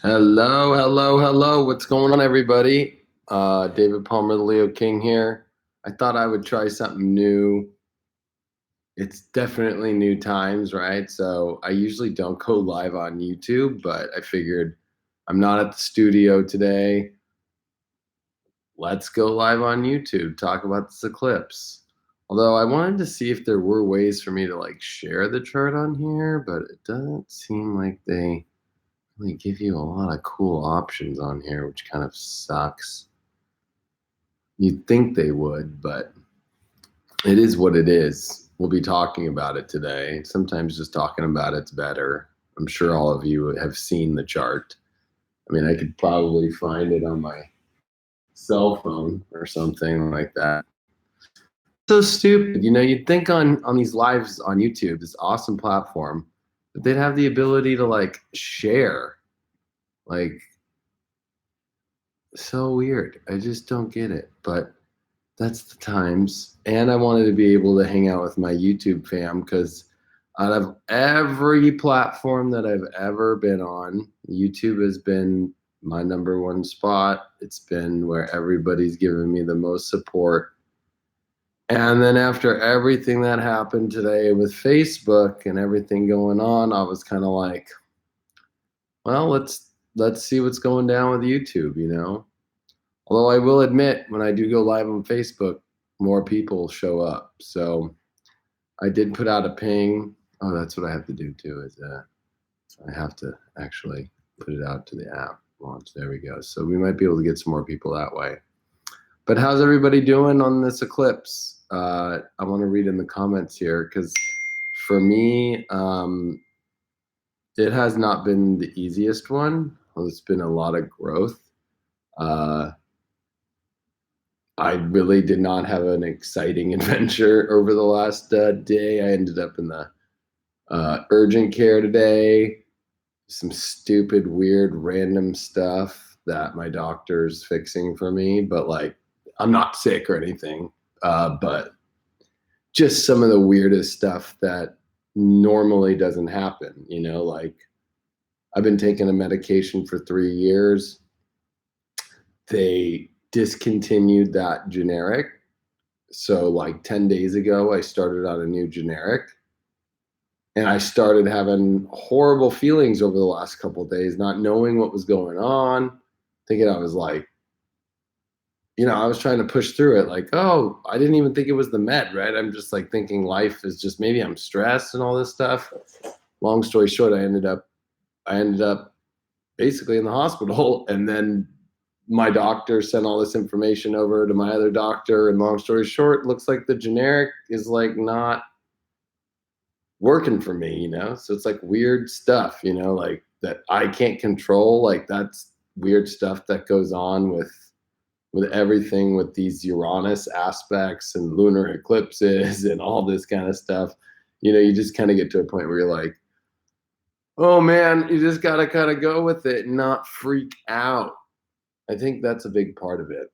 Hello, hello, hello. What's going on, everybody? David Palmer, the Leo King here. I thought I would try something new. It's definitely new times, right? So I usually don't go live on YouTube, but I figured I'm not at the studio today. Let's go live on YouTube, talk about this eclipse. Although I wanted to see if there were ways for me to like share the chart on here, but it doesn't seem like they give you a lot of cool options on here, which kind of sucks. You'd think they would, but it is what it is. We'll be talking about it today. Sometimes just talking about it's better. I'm sure all of you have seen the chart. I mean, I could probably find it on my cell phone or something like that. So stupid. You'd think on these lives on YouTube, this awesome platform, that they'd have the ability to like share. Like, so weird. I just don't get it. But that's the times. And I wanted to be able to hang out with my YouTube fam because out of every platform that I've ever been on, YouTube has been my number one spot. It's been where everybody's given me the most support. And then after everything that happened today with Facebook and everything going on, I was kind of like, well, let's see what's going down with YouTube. Although I will admit, when I do go live on Facebook, more people show up. So I did put out a ping. Oh, that's what I have to do too. Is I have to actually put it out to the app launch. There we go. So we might be able to get some more people that way. But how's everybody doing on this eclipse? I want to read in the comments here because for me, it has not been the easiest one. Well, it's been a lot of growth. I really did not have an exciting adventure over the last day. I ended up in the urgent care today. Some stupid, weird, random stuff that my doctor's fixing for me. But like, I'm not sick or anything. But just some of the weirdest stuff that normally doesn't happen. Like I've been taking a medication for 3 years. They discontinued that generic. So like 10 days ago, I started on a new generic and I started having horrible feelings over the last couple of days, not knowing what was going on, thinking I was like, I was trying to push through it. Like, oh, I didn't even think it was the med, right? I'm just like thinking life is just maybe I'm stressed and all this stuff. Long story short, I ended up basically in the hospital and then my doctor sent all this information over to my other doctor, and long story short, looks like the generic is like not working for me. So it's like weird stuff, like that I can't control. Like that's weird stuff that goes on with everything with these Uranus aspects and lunar eclipses and all this kind of stuff. You just kind of get to a point where you're like, oh man, you just gotta kind of go with it and not freak out. I think that's a big part of it.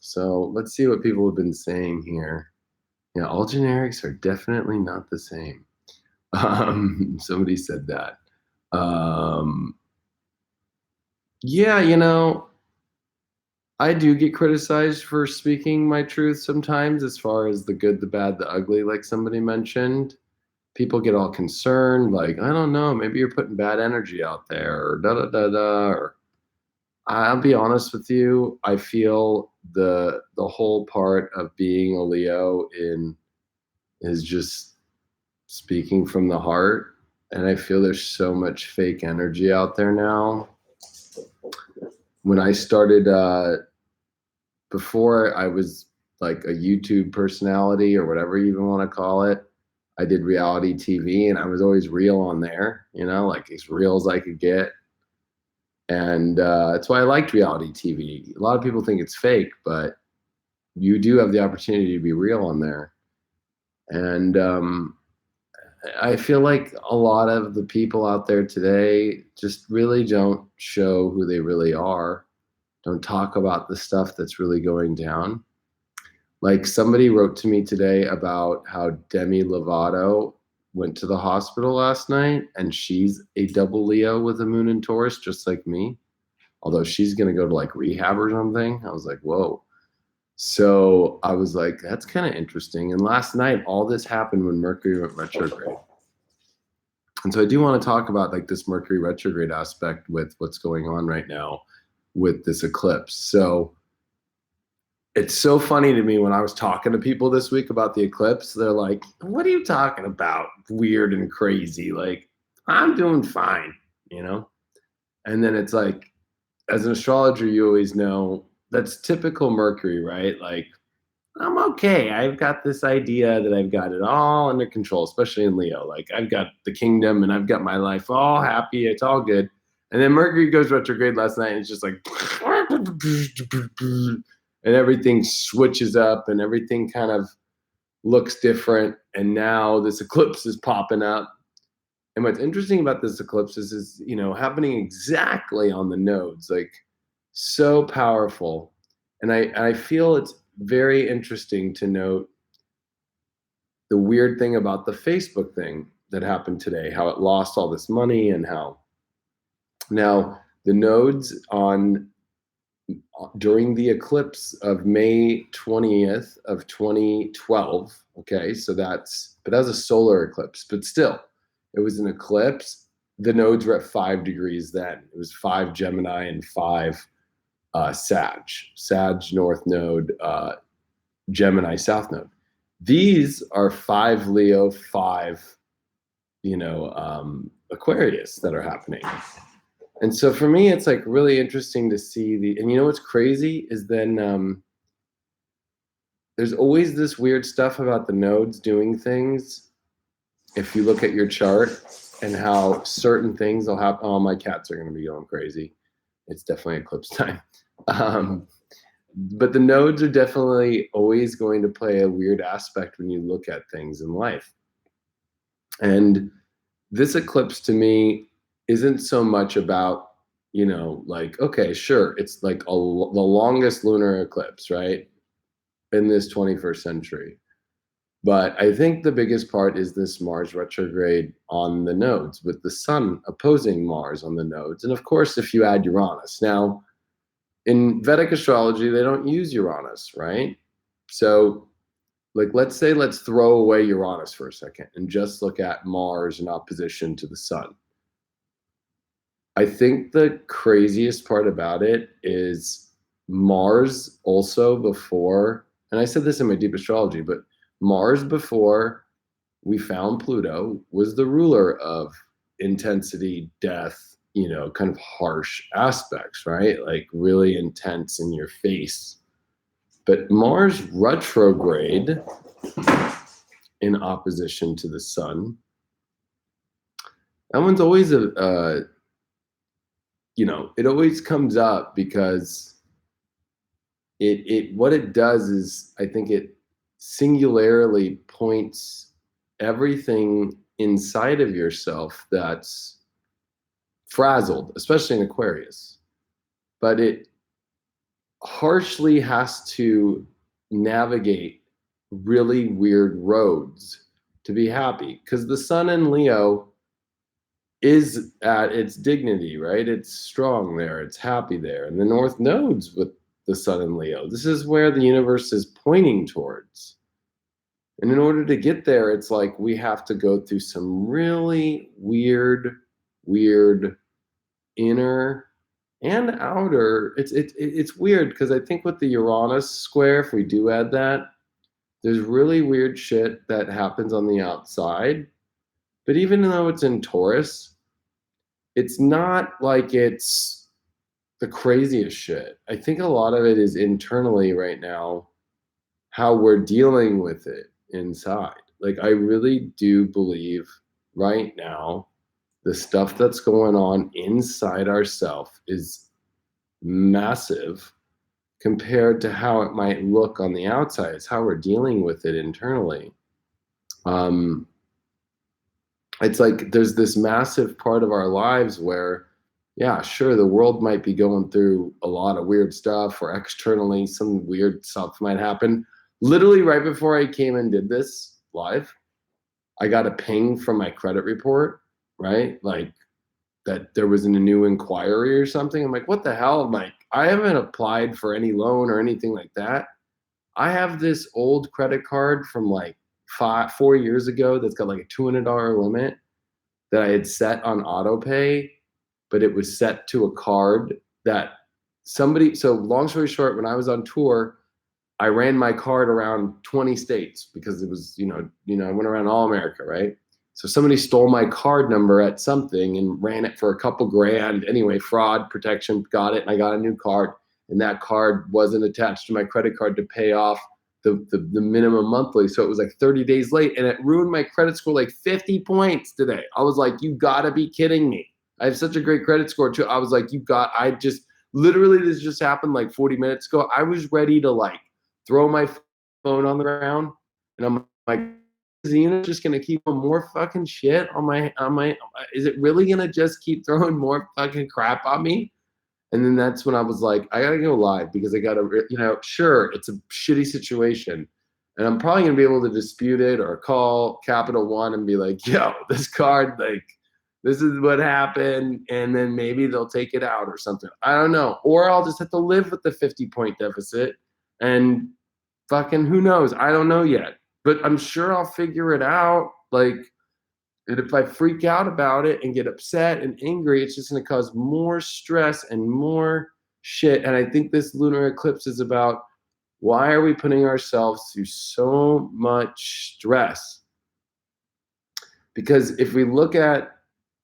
So let's see what people have been saying here. Yeah, all generics are definitely not the same. Somebody said that. Yeah, I do get criticized for speaking my truth sometimes, as far as the good, the bad, the ugly, like somebody mentioned. People get all concerned, like, I don't know, maybe you're putting bad energy out there, or da da da da, or I'll be honest with you. I feel the whole part of being a Leo in is just speaking from the heart, and I feel there's so much fake energy out there now. When I started, before I was like a YouTube personality or whatever you even want to call it, I did reality TV, and I was always real on there. Like as real as I could get. And that's why I liked reality TV. A lot of people think it's fake, but you do have the opportunity to be real on there. And I feel like a lot of the people out there today just really don't show who they really are, don't talk about the stuff that's really going down. Like somebody wrote to me today about how Demi Lovato went to the hospital last night, and she's a double Leo with a moon in Taurus, just like me. Although she's going to go to like rehab or something. I was like, whoa. So I was like, that's kind of interesting. And last night, all this happened when Mercury went retrograde. And so I do want to talk about like this Mercury retrograde aspect with what's going on right now with this eclipse. So it's so funny to me when I was talking to people this week about the eclipse, they're like, what are you talking about? Weird and crazy. Like, I'm doing fine, you know? And then it's like, as an astrologer, you always know that's typical Mercury, right? Like, I'm okay. I've got this idea that I've got it all under control, especially in Leo. Like, I've got the kingdom and I've got my life all happy. It's all good. And then Mercury goes retrograde last night and it's just like, and everything switches up and everything kind of looks different. And now this eclipse is popping up. And what's interesting about this eclipse is you know, happening exactly on the nodes, like so powerful. And I feel it's very interesting to note the weird thing about the Facebook thing that happened today, how it lost all this money and how now the nodes on during the eclipse of May 20th of 2012, okay, so but that was a solar eclipse, but still, it was an eclipse. The nodes were at 5 degrees then. It was 5 Gemini and 5 Sag North Node, Gemini South Node. These are 5 Leo, 5, Aquarius that are happening. And so for me, it's like really interesting to see and you know what's crazy is then there's always this weird stuff about the nodes doing things. If you look at your chart and how certain things will happen, oh, my cats are going to be going crazy. It's definitely eclipse time. But the nodes are definitely always going to play a weird aspect when you look at things in life. And this eclipse to me isn't so much about, like, okay, sure, it's like the longest lunar eclipse, right, in this 21st century. But I think the biggest part is this Mars retrograde on the nodes with the sun opposing Mars on the nodes. And of course, if you add Uranus. Now, in Vedic astrology, they don't use Uranus, right? So, like, let's throw away Uranus for a second and just look at Mars in opposition to the sun. I think the craziest part about it is Mars also before, and I said this in my deep astrology, but Mars before we found Pluto was the ruler of intensity, death, kind of harsh aspects, right? Like really intense in your face. But Mars retrograde in opposition to the sun, that one's always it always comes up because what it does is, I think it singularly points everything inside of yourself that's frazzled, especially in Aquarius. But it harshly has to navigate really weird roads to be happy, because the sun in Leo is at its dignity, right? It's strong there, it's happy there. And the North nodes with the sun in Leo, this is where the universe is pointing towards. And in order to get there, it's like we have to go through some really weird inner and outer. It's weird because I think with the Uranus square, if we do add that, there's really weird shit that happens on the outside. But even though it's in Taurus, it's not like it's the craziest shit. I think a lot of it is internally right now, how we're dealing with it inside. Like, I really do believe right now, the stuff that's going on inside ourselves is massive compared to how it might look on the outside. It's how we're dealing with it internally. It's like there's this massive part of our lives where, yeah, sure, the world might be going through a lot of weird stuff, or externally some weird stuff might happen. Literally right before I came and did this live, I got a ping from my credit report, right? Like that there was a new inquiry or something. I'm like, what the hell? I'm like, I haven't applied for any loan or anything like that. I have this old credit card from like 4 years ago that's got like a $200 limit that I had set on auto pay, but it was set to a card that somebody, so long story short, when I was on tour, I ran my card around 20 states because it was, I went around all America, right? So somebody stole my card number at something and ran it for a couple grand. Anyway, fraud protection, got it, and I got a new card. And that card wasn't attached to my credit card to pay off the minimum monthly. So it was like 30 days late, and it ruined my credit score like 50 points today. I was like, you gotta be kidding me. I have such a great credit score too. I was like, I just, literally this just happened like 40 minutes ago. I was ready to like throw my phone on the ground, and I'm like, is Zena just gonna keep on more fucking shit on my, is it really gonna just keep throwing more fucking crap on me? And then that's when I was like, I gotta go live because I gotta, sure, it's a shitty situation. And I'm probably gonna be able to dispute it or call Capital One and be like, yo, this card, like, this is what happened. And then maybe they'll take it out or something. I don't know. Or I'll just have to live with the 50-point deficit and fucking who knows? I don't know yet. But I'm sure I'll figure it out. Like, and if I freak out about it and get upset and angry, it's just going to cause more stress and more shit. And I think this lunar eclipse is about, why are we putting ourselves through so much stress? Because if we look at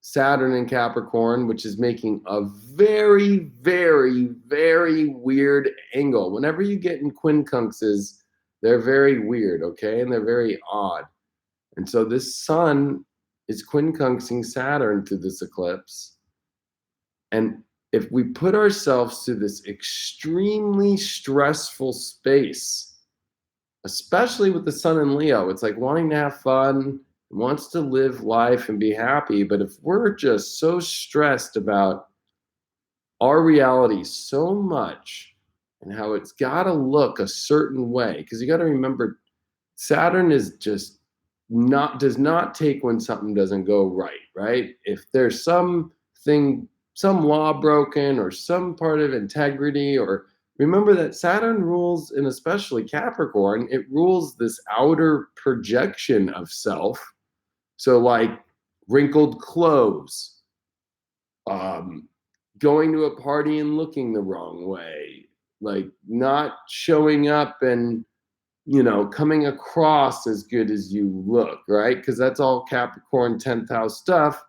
Saturn in Capricorn, which is making a very, very, very weird angle. Whenever you get in quincunxes, they're very weird, okay? And they're very odd. And so this sun is quincunxing Saturn through this eclipse. And if we put ourselves through this extremely stressful space, especially with the sun in Leo, it's like wanting to have fun, wants to live life and be happy. But if we're just so stressed about our reality so much and how it's got to look a certain way, because you got to remember, Saturn is just does not take when something doesn't go right, right? If there's some law broken or some part of integrity, or remember that Saturn rules, and especially Capricorn, it rules this outer projection of self. So like wrinkled clothes, going to a party and looking the wrong way, like not showing up and coming across as good as you look, right? Because that's all Capricorn 10th house stuff,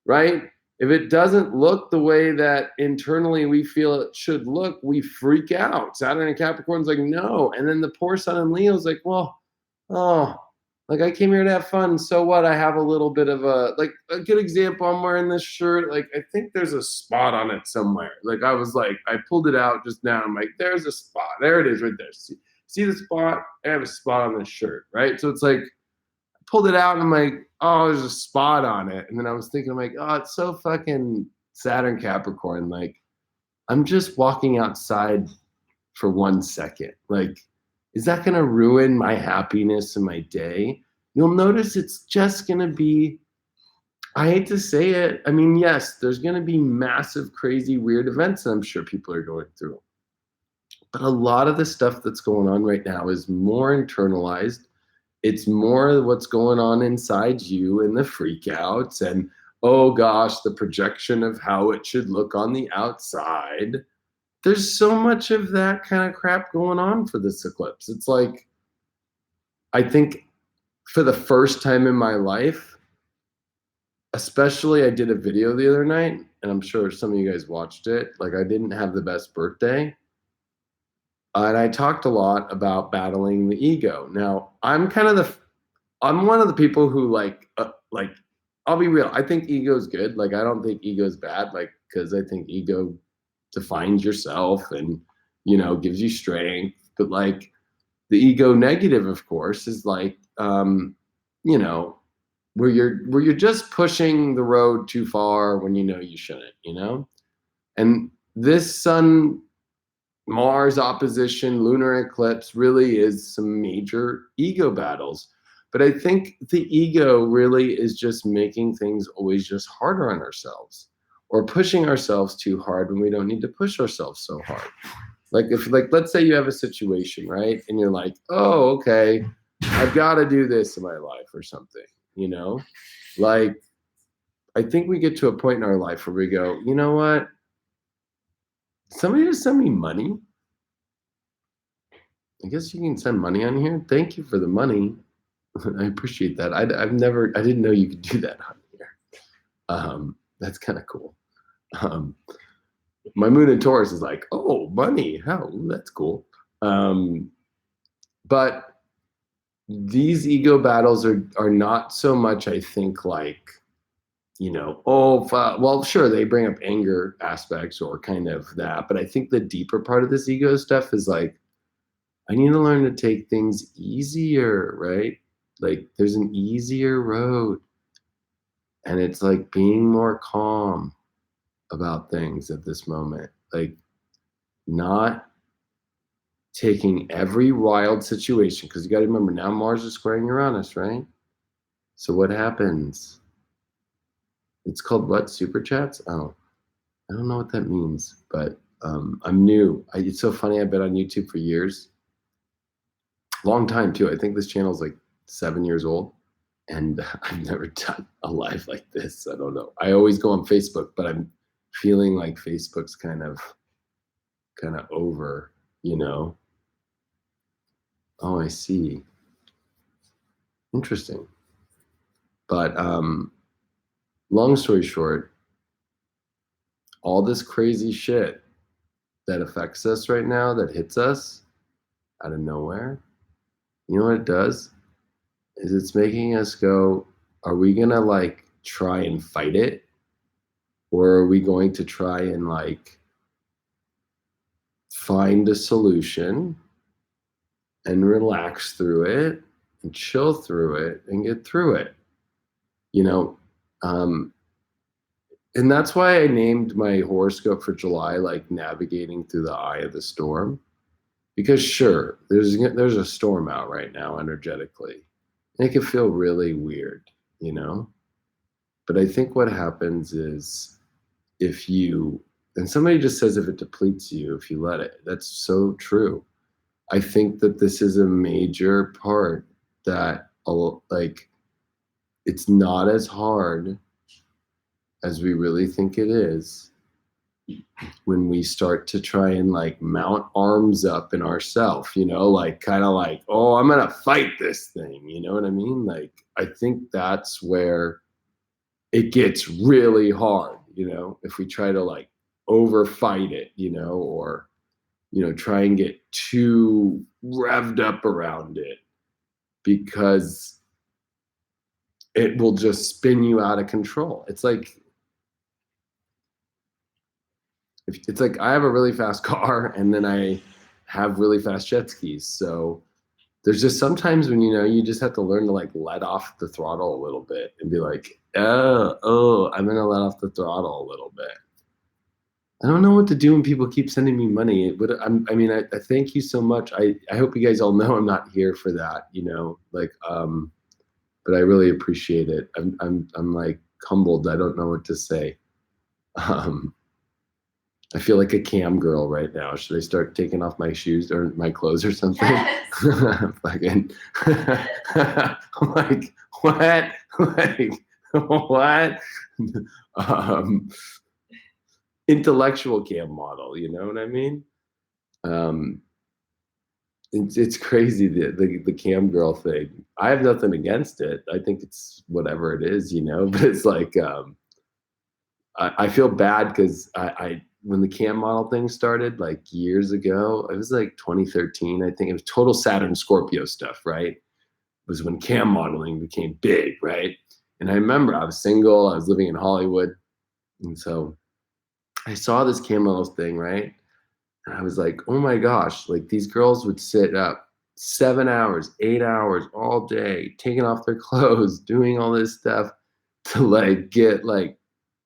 right? If it doesn't look the way that internally we feel it should look, we freak out. Saturn and Capricorn's like, no. And then the poor sun in Leo's like, well, oh, like I came here to have fun. So what? I have a little bit of like a good example. I'm wearing this shirt. Like, I think there's a spot on it somewhere. Like, I was like, I pulled it out just now. I'm like, there's a spot. There it is right there. See the spot? I have a spot on this shirt, right? So it's like, I pulled it out and I'm like, oh, there's a spot on it. And then I was thinking, I'm like, oh, it's so fucking Saturn Capricorn. Like, I'm just walking outside for 1 second. Like, is that going to ruin my happiness and my day? You'll notice it's just going to be, I hate to say it. I mean, yes, there's going to be massive, crazy, weird events that I'm sure people are going through. But a lot of the stuff that's going on right now is more internalized. It's more what's going on inside you and the freak outs and, oh gosh, the projection of how it should look on the outside. There's so much of that kind of crap going on for this eclipse. It's like, I think for the first time in my life, especially, I did a video the other night, and I'm sure some of you guys watched it. Like, I didn't have the best birthday. And I talked a lot about battling the ego. Now, I'm one of the people who like, I'll be real. I think ego's good. Like, I don't think ego's bad. Like, because I think ego defines yourself and, gives you strength. But like, the ego negative, of course, is like, where you're just pushing the road too far when you shouldn't. And this sun Mars opposition lunar eclipse really is some major ego battles. But I think the ego really is just making things always just harder on ourselves, or pushing ourselves too hard when we don't need to push ourselves so hard. Like if, like, let's say you have a situation, right? And you're like, oh, okay, I've got to do this in my life or something, you know? Like, I think we get to a point in our life where we go, you know what? Somebody just send me money. I guess you can send money on here. Thank you for the money. I appreciate that. I didn't know you could do that on here. That's kind of cool. My moon in Taurus is like, oh, money. How? That's cool. But these ego battles are not so much, I think, like, you know, oh, well, sure, they bring up anger aspects or kind of that. But I think the deeper part of this ego stuff is like, I need to learn to take things easier, right? Like there's an easier road. And it's like being more calm about things at this moment. Like not taking every wild situation, because you got to remember now Mars is squaring Uranus, right? So what happens? It's called what? Super chats? Oh, I don't know what that means, but I'm new. It's so funny. I've been on YouTube for years. Long time too. I think this channel is like 7 years old, and I've never done a live like this. I don't know. I always go on Facebook, but I'm feeling like Facebook's kind of over, you know? Oh, I see. Interesting. But long story short, all this crazy shit that affects us right now, that hits us out of nowhere, you know what it does? Is it's making us go, are we gonna like try and fight it? Or are we going to try and like find a solution and relax through it and chill through it and get through it? You know, and that's why I named my horoscope for July like navigating through the eye of the storm. Because sure, there's a storm out right now energetically. And it can feel really weird, you know? But I think what happens is if you, and somebody just says if it depletes you, if you let it, that's so true. I think that this is a major part that like it's not as hard as we really think it is when we start to try and like mount arms up in ourself, you know, like kind of like, oh, I'm gonna fight this thing, you know what I mean? Like I think that's where it gets really hard, you know, if we try to like over fight it, you know, or you know, try and get too revved up around it, because it will just spin you out of control. It's like I have a really fast car and then I have really fast jet skis. So there's just sometimes when, you know, you just have to learn to like let off the throttle a little bit and be like, oh, I'm gonna let off the throttle a little bit. I don't know what to do when people keep sending me money, but I thank you so much. I hope you guys all know I'm not here for that, you know, like, but I really appreciate it. I'm like humbled. I don't know what to say. I feel like a cam girl right now. Should I start taking off my shoes or my clothes or something? Yes. Fucking, I'm like, what? Like, what? Um, Intellectual cam model, you know what I mean? Um, it's crazy, the cam girl thing. I have nothing against it. I think it's whatever it is, you know, but it's like, I feel bad because I when the cam model thing started like years ago, it was like 2013, I think. It was total Saturn Scorpio stuff, right? It was when cam modeling became big, right? And I remember I was single, I was living in Hollywood, and so I saw this cam models thing, right? And I was like, oh my gosh, like these girls would sit up 7 hours, 8 hours all day, taking off their clothes, doing all this stuff to like get like,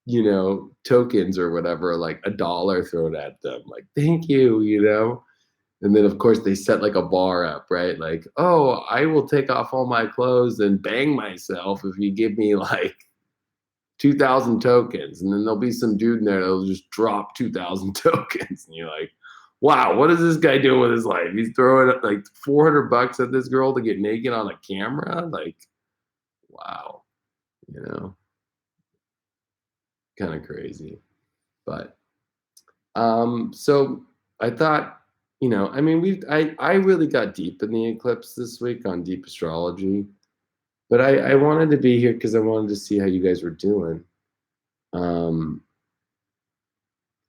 you know, tokens or whatever, like $1 thrown at them. Like, thank you, you know? And then of course they set like a bar up, right? Like, oh, I will take off all my clothes and bang myself if you give me like 2,000 tokens. And then there'll be some dude in there that'll just drop 2,000 tokens. And you're like, wow, what is this guy doing with his life? He's throwing like 400 bucks at this girl to get naked on a camera. Like, wow, you know, kind of crazy. But so I thought, you know, I mean, I really got deep in the eclipse this week on deep astrology, but I wanted to be here because I wanted to see how you guys were doing. Um,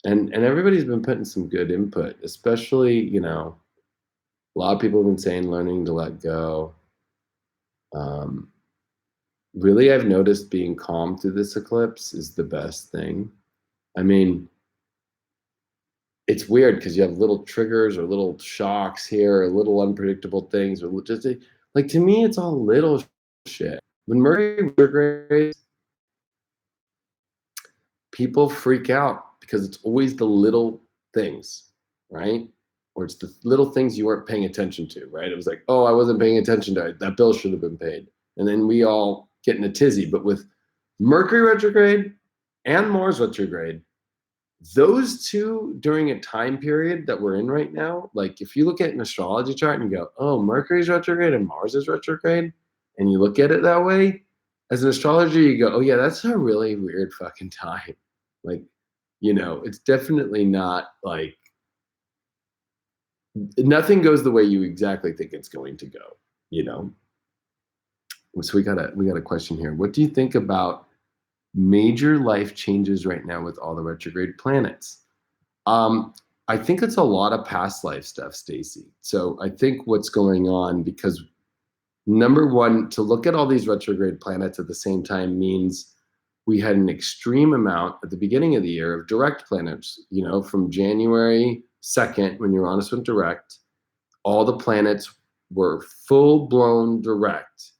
and everybody's been putting some good input, especially, you know, a lot of people have been saying learning to let go. Um, really, I've noticed being calm through this eclipse is the best thing. I mean, it's weird because you have little triggers or little shocks here, or little unpredictable things, or just like to me, it's all little shit. When Mercury retrogrades, people freak out because it's always the little things, right? Or it's the little things you weren't paying attention to, right? It was like, oh, I wasn't paying attention to it. That bill should have been paid. And then we all get in a tizzy. But with Mercury retrograde and Mars retrograde, those two during a time period that we're in right now, like if you look at an astrology chart and you go, oh, Mercury's retrograde and Mars is retrograde, and you look at it that way, as an astrologer, you go, oh yeah, that's a really weird fucking time. Like, you know, it's definitely not like nothing goes the way you exactly think it's going to go, you know. So we got a question here. What do you think about major life changes right now with all the retrograde planets? I think it's a lot of past life stuff, Stacy. So I think what's going on, because number one, to look at all these retrograde planets at the same time means we had an extreme amount at the beginning of the year of direct planets, you know, from January 2nd, when Uranus went direct, all the planets were full blown direct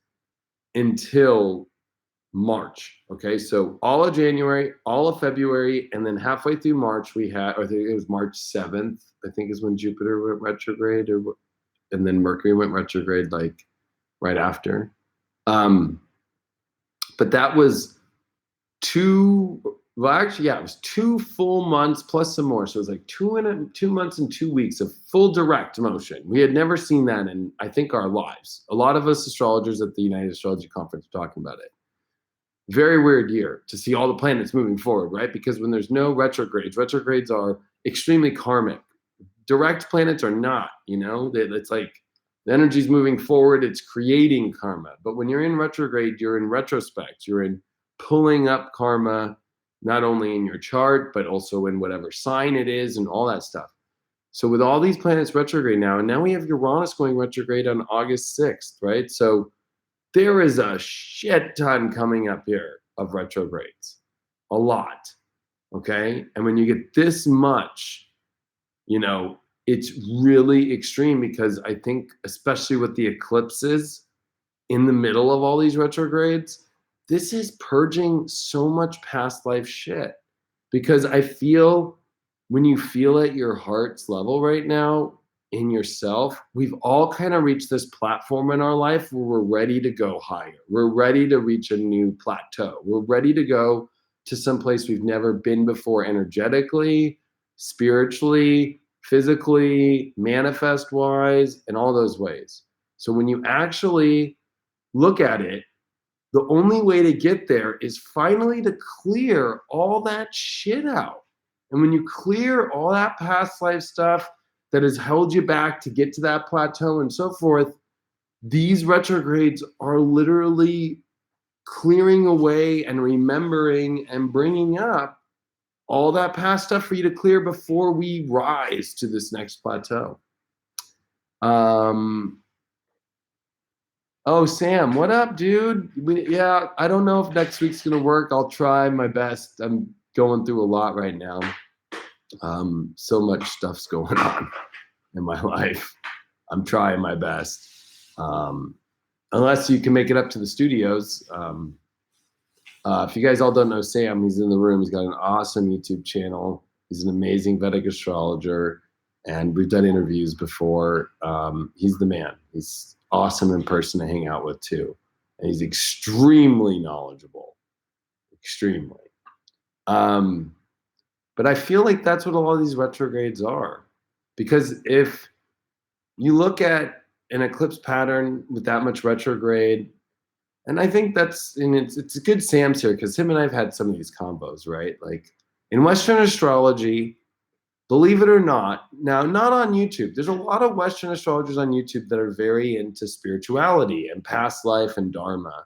until March. Okay, so all of January, all of February, and then halfway through March, we had, or I think it was March 7th, I think is when Jupiter went retrograde, and then Mercury went retrograde like right after. But that was it was 2 full months plus some more. So it was like 2 months and 2 weeks of full direct motion. We had never seen that in, I think, our lives. A lot of us astrologers at the United Astrology Conference are talking about it. Very weird year to see all the planets moving forward, right? Because when there's no retrogrades are extremely karmic. Direct planets are not, you know, it's like the energy's moving forward, it's creating karma. But when you're in retrograde, you're in retrospect, you're in pulling up karma, not only in your chart, but also in whatever sign it is and all that stuff. So with all these planets retrograde now, and now we have Uranus going retrograde on August 6th, right? So there is a shit ton coming up here of retrogrades, a lot, okay? And when you get this much, you know, it's really extreme, because I think, especially with the eclipses in the middle of all these retrogrades, this is purging so much past life shit. Because I feel when you feel at your heart's level right now, in yourself, we've all kind of reached this platform in our life where we're ready to go higher. We're ready to reach a new plateau. We're ready to go to some place we've never been before, energetically, spiritually, physically, manifest wise, and all those ways. So when you actually look at it, the only way to get there is finally to clear all that shit out. And when you clear all that past life stuff that has held you back to get to that plateau and so forth, these retrogrades are literally clearing away and remembering and bringing up all that past stuff for you to clear before we rise to this next plateau. Oh, Sam, what up, dude? Yeah, I don't know if next week's gonna work. I'll try my best. I'm going through a lot right now. So much stuff's going on in my life. I'm trying my best. Unless you can make it up to the studios. If you guys all don't know Sam, he's in the room. He's got an awesome YouTube channel. He's an amazing Vedic astrologer. And we've done interviews before. He's the man. He's awesome in person to hang out with too. And he's extremely knowledgeable, extremely. But I feel like that's what a lot of these retrogrades are. Because if you look at an eclipse pattern with that much retrograde, and I think it's a good Sam's here because him and I've had some of these combos, right? Like in Western astrology, believe it or not, now not on YouTube. There's a lot of Western astrologers on YouTube that are very into spirituality and past life and dharma.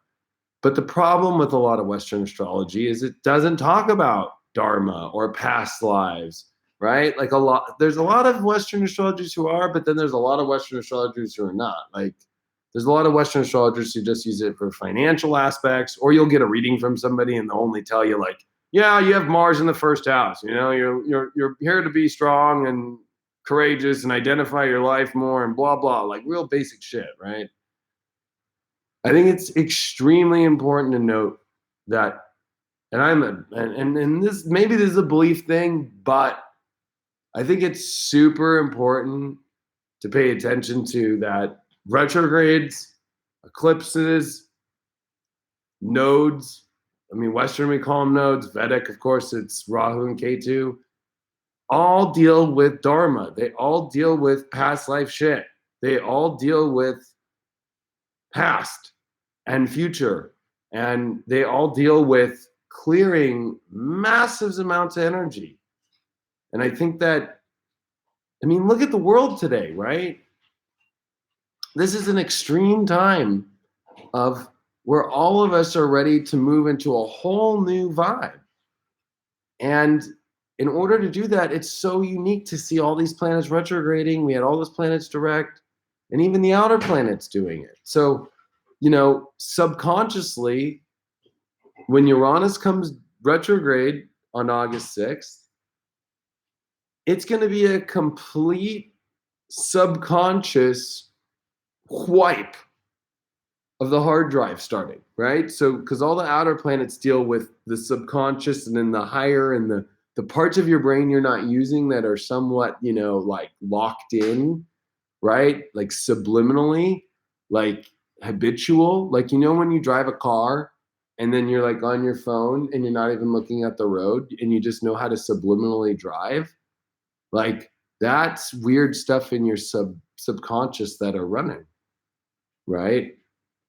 But the problem with a lot of Western astrology is it doesn't talk about dharma or past lives, right? Like there's a lot of Western astrologers who are, but then there's a lot of Western astrologers who are not. Like there's a lot of Western astrologers who just use it for financial aspects, or you'll get a reading from somebody and they'll only tell you like, yeah, you have Mars in the first house. You know, you're here to be strong and courageous and identify your life more and blah, blah, like real basic shit, right? I think it's extremely important to note that, and this, maybe this is a belief thing, but I think it's super important to pay attention to that retrogrades, eclipses, nodes. I mean, Western, we call them nodes. Vedic, of course, it's Rahu and Ketu. All deal with dharma. They all deal with past life shit. They all deal with past and future. And they all deal with clearing massive amounts of energy. And I think that, I mean, look at the world today, right? This is an extreme time of where all of us are ready to move into a whole new vibe. And in order to do that, it's so unique to see all these planets retrograding. We had all those planets direct, and even the outer planets doing it. So, you know, subconsciously, when Uranus comes retrograde on August 6th, it's going to be a complete subconscious wipe of the hard drive starting, right? So, because all the outer planets deal with the subconscious and then the higher and the parts of your brain you're not using that are somewhat, you know, like locked in, right? Like subliminally, like habitual. Like, you know, when you drive a car and then you're like on your phone and you're not even looking at the road and you just know how to subliminally drive. Like that's weird stuff in your subconscious that are running, right?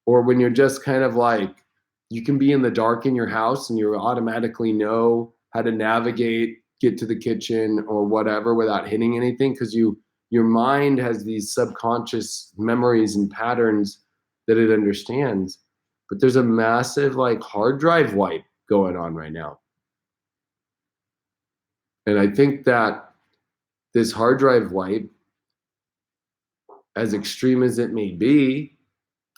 Or when you're just kind of like, you can be in the dark in your house and you automatically know how to navigate, get to the kitchen or whatever without hitting anything because your mind has these subconscious memories and patterns that it understands. But there's a massive like hard drive wipe going on right now. And I think that this hard drive wipe, as extreme as it may be,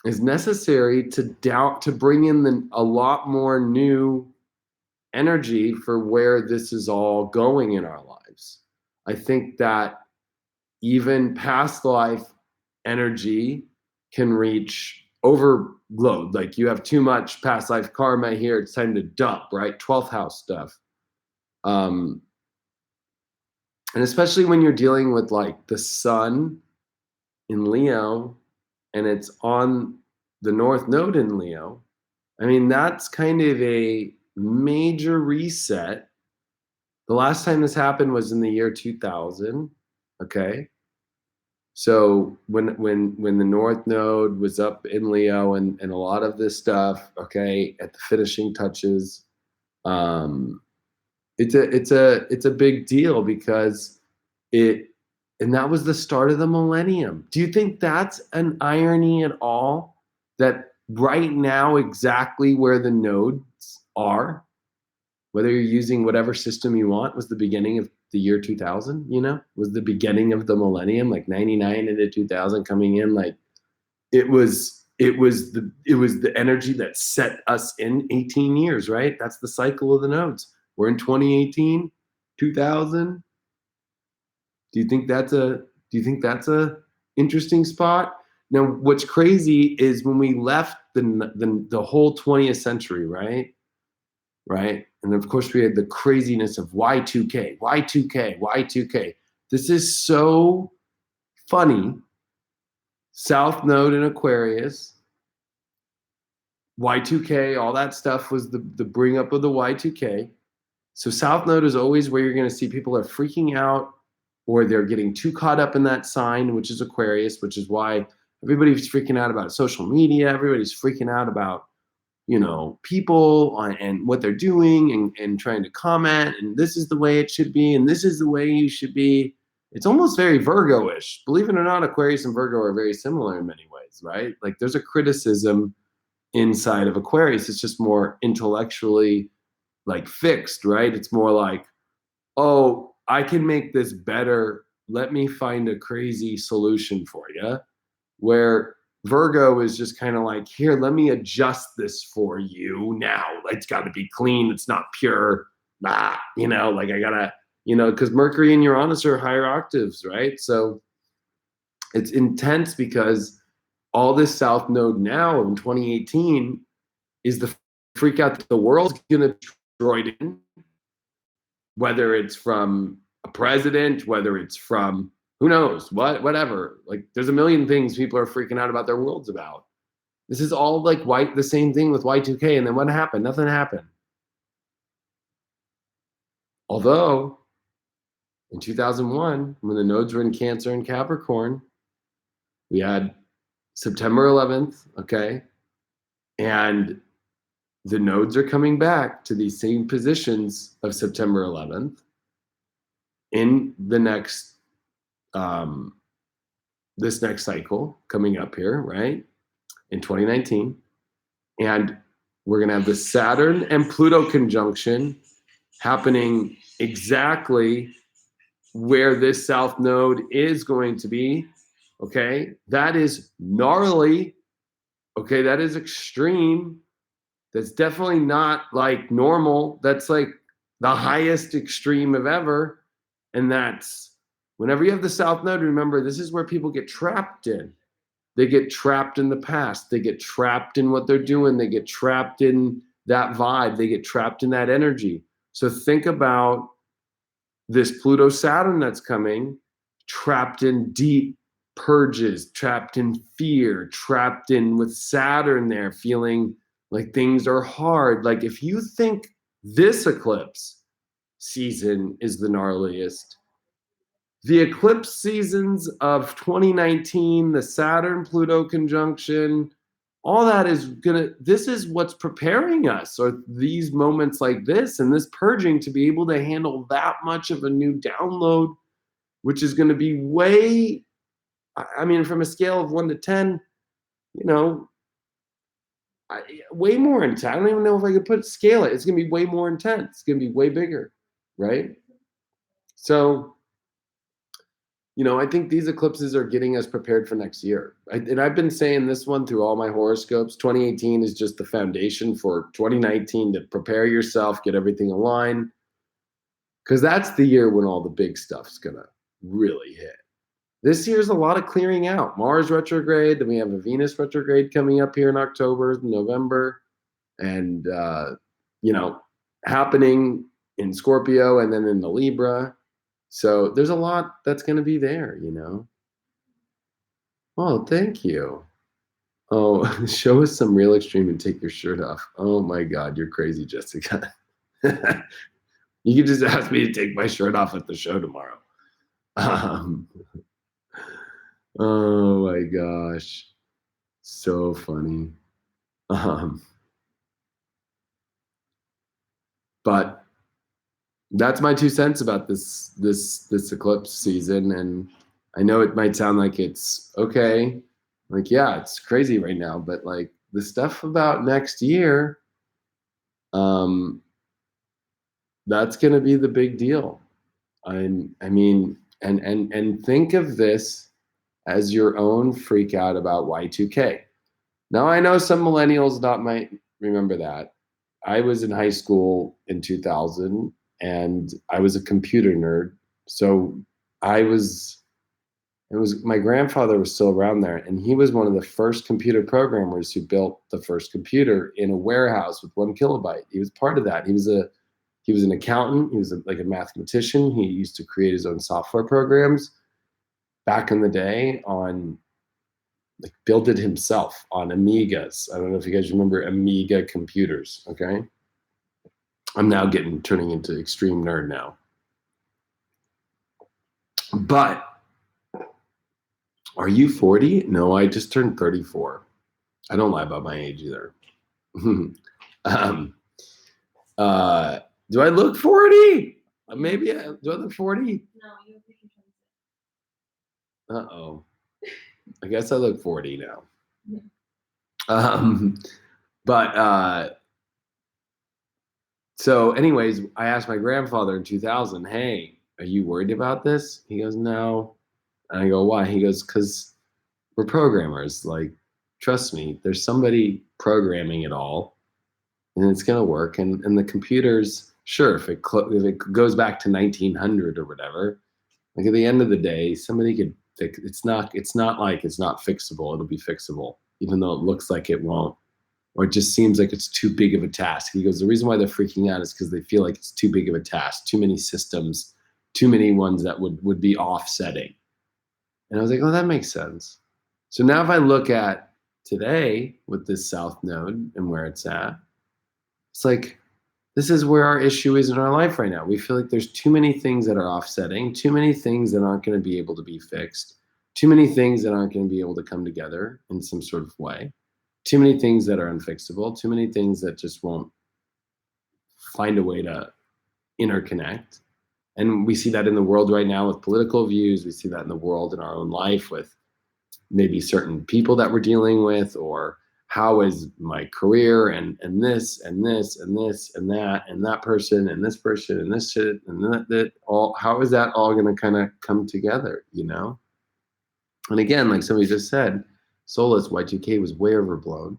is necessary to bring in a lot more new energy for where this is all going in our lives. I think that even past life energy can reach overload. Like you have too much past life karma here, it's time to dump, right? 12th house stuff. And especially when you're dealing with like the sun in Leo and it's on the North Node in Leo, I mean, that's kind of a major reset. The last time this happened was in the year 2000, okay? So when the North Node was up in Leo and a lot of this stuff, okay, at the finishing touches, it's a big deal because and that was the start of the millennium. Do you think that's an irony at all? That right now, exactly where the nodes are, whether you're using whatever system you want, was the beginning of the year 2000, you know, was the beginning of the millennium, like 99 into 2000 coming in. Like it was the energy that set us in 18 years, right? That's the cycle of the nodes. We're in 2018, 2000. Do you think that's a interesting spot? Now, what's crazy is when we left the whole 20th century, right? Right? And of course, we had the craziness of Y2K, Y2K, Y2K. This is so funny. South Node in Aquarius, Y2K, all that stuff was the bring up of the Y2K. So South Node is always where you're going to see people are freaking out or they're getting too caught up in that sign, which is Aquarius, which is why everybody's freaking out about social media. Everybody's freaking out about, you know, people and what they're doing and trying to comment. And this is the way it should be. And this is the way you should be. It's almost very Virgo-ish. Believe it or not, Aquarius and Virgo are very similar in many ways, right? Like there's a criticism inside of Aquarius. It's just more intellectually like fixed, right? It's more like, oh, I can make this better. Let me find a crazy solution for you. Where Virgo is just kind of like, here, let me adjust this for you now. It's got to be clean. It's not pure. You know, like I gotta, you know, because Mercury and Uranus are higher octaves, right? So it's intense because all this South Node now in 2018 is the freak out that the world's gonna be destroyed in, whether it's from a president, whether it's from who knows what, whatever. Like there's a million things people are freaking out about their worlds about. This is all like the same thing with Y2K. And then what happened? Nothing happened. Although in 2001, when the nodes were in Cancer and Capricorn, we had September 11th, okay? And the nodes are coming back to these same positions of September 11th in the next, this next cycle coming up here, right? In 2019. And we're gonna have the Saturn and Pluto conjunction happening exactly where this South Node is going to be, okay? That is gnarly, okay? That is extreme. That's definitely not like normal. That's like the highest extreme of ever. And that's whenever you have the South Node, remember, this is where people get trapped in. They get trapped in the past. They get trapped in what they're doing. They get trapped in that vibe. They get trapped in that energy. So think about this Pluto Saturn that's coming, trapped in deep purges, trapped in fear, trapped in with Saturn there, feeling like things are hard. Like if you think this eclipse season is the gnarliest, the eclipse seasons of 2019, the Saturn Pluto conjunction, all that is this is what's preparing us, or these moments like this and this purging to be able to handle that much of a new download, which is going to be way, I mean, from a scale of 1 to 10, you know, way more intense. I don't even know if I could scale it. It's going to be way more intense. It's going to be way bigger, right? So, you know, I think these eclipses are getting us prepared for next year. And I've been saying this one through all my horoscopes. 2018 is just the foundation for 2019 to prepare yourself, get everything aligned. Because that's the year when all the big stuff's going to really hit. This year's a lot of clearing out. Mars retrograde, then we have a Venus retrograde coming up here in October, November. And, you know, happening in Scorpio and then in the Libra. So there's a lot that's going to be there, you know. Oh, thank you. Oh, show us some real extreme and take your shirt off. Oh my God, you're crazy, Jessica. You can just ask me to take my shirt off at the show tomorrow. Oh my gosh, so funny. But that's my 2 cents about this eclipse season. And I know it might sound like it's okay, like, yeah, it's crazy right now, but like the stuff about next year, that's going to be the big deal. I mean, and think of this as your own freak out about Y2K. Now I know some millennials might remember that. I was in high school in 2000 and I was a computer nerd. So my grandfather was still around there, and he was one of the first computer programmers who built the first computer in a warehouse with 1 kilobyte. He was part of that. He was an accountant. He was like a mathematician. He used to create his own software programs back in the day on, like, built it himself on Amigas. I don't know if you guys remember Amiga computers, okay? I'm now turning into extreme nerd now. But are you 40? No, I just turned 34. I don't lie about my age either. Do I look 40? Maybe do I look 40? No, you look like you're 26. Uh-oh. I guess I look 40 now. Yeah. So anyways, I asked my grandfather in 2000, hey, are you worried about this? He goes, no. And I go, why? He goes, because we're programmers. Like, trust me, there's somebody programming it all, and it's going to work. And the computers, sure, if it goes back to 1900 or whatever, like at the end of the day, somebody could fix. It's not like it's not fixable. It'll be fixable, even though it looks like it won't, or it just seems like it's too big of a task. He goes, the reason why they're freaking out is because they feel like it's too big of a task, too many systems, too many ones that would be offsetting. And I was like, oh, that makes sense. So now if I look at today with this South node and where it's at, it's like, this is where our issue is in our life right now. We feel like there's too many things that are offsetting, too many things that aren't going to be able to be fixed, too many things that aren't going to be able to come together in some sort of way, too many things that are unfixable, too many things that just won't find a way to interconnect. And we see that in the world right now with political views. We see that in the world in our own life with maybe certain people that we're dealing with, or how is my career and this and this and this and that person and this person and this shit and that all, how is that all going to kind of come together, you know? And again, like somebody just said, Solus Y2K was way overblown.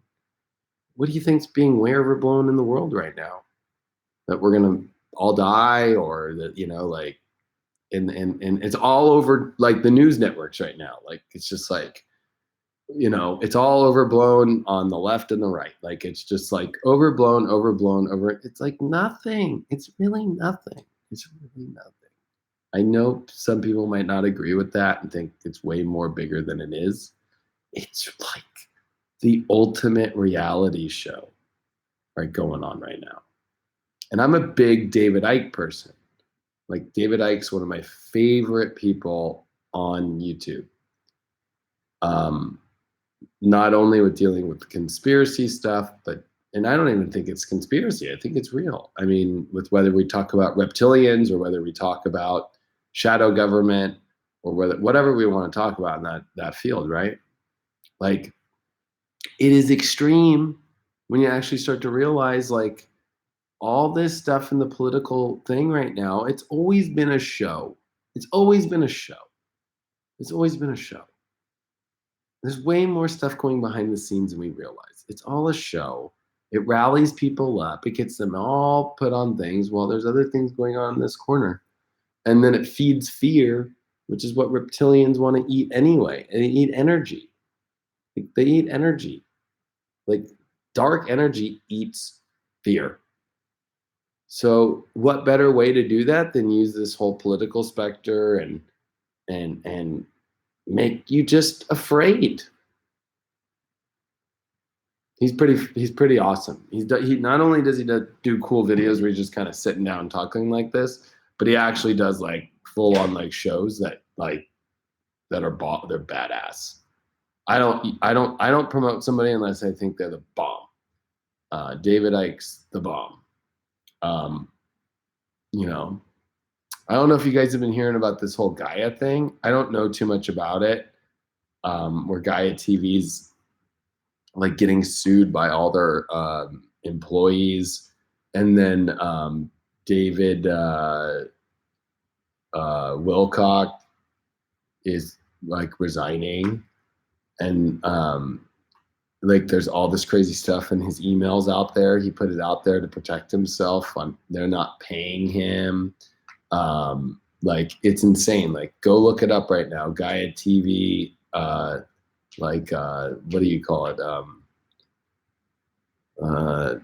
What do you think's being way overblown in the world right now? That we're going to all die, or that, you know, like, and it's all over like the news networks right now. Like, it's just like, you know, it's all overblown on the left and the right. Like, it's just like overblown. It's like nothing. It's really nothing. It's really nothing. I know some people might not agree with that and think it's way more bigger than it is. It's like the ultimate reality show, right, going on right now. And I'm a big David Icke person. Like, David Icke's one of my favorite people on YouTube. Not only with dealing with conspiracy stuff, and I don't even think it's conspiracy. I think it's real. I mean, with whether we talk about reptilians or whether we talk about shadow government, or whatever we want to talk about in that field, right? Like, it is extreme when you actually start to realize, like, all this stuff in the political thing right now, it's always been a show. It's always been a show. It's always been a show. There's way more stuff going behind the scenes than we realize. It's all a show. It rallies people up. It gets them all put on things while there's other things going on in this corner. And then it feeds fear, which is what reptilians want to eat anyway. And they eat energy. They eat energy. Like, dark energy eats fear. So what better way to do that than use this whole political specter and make you just afraid? He's pretty awesome. He not only does he do cool videos where he's just kind of sitting down talking like this, but he actually does like full on like shows that like they're badass. I don't promote somebody unless I think they're the bomb. David Icke's the bomb. You know, I don't know if you guys have been hearing about this whole Gaia thing. I don't know too much about it. Where GuyatTV's like getting sued by all their employees, and then David Wilcock is like resigning, and like there's all this crazy stuff in his emails out there. He put it out there to protect himself. They're not paying him. Like, it's insane. Like, go look it up right now. GuyatTV. What do you call it?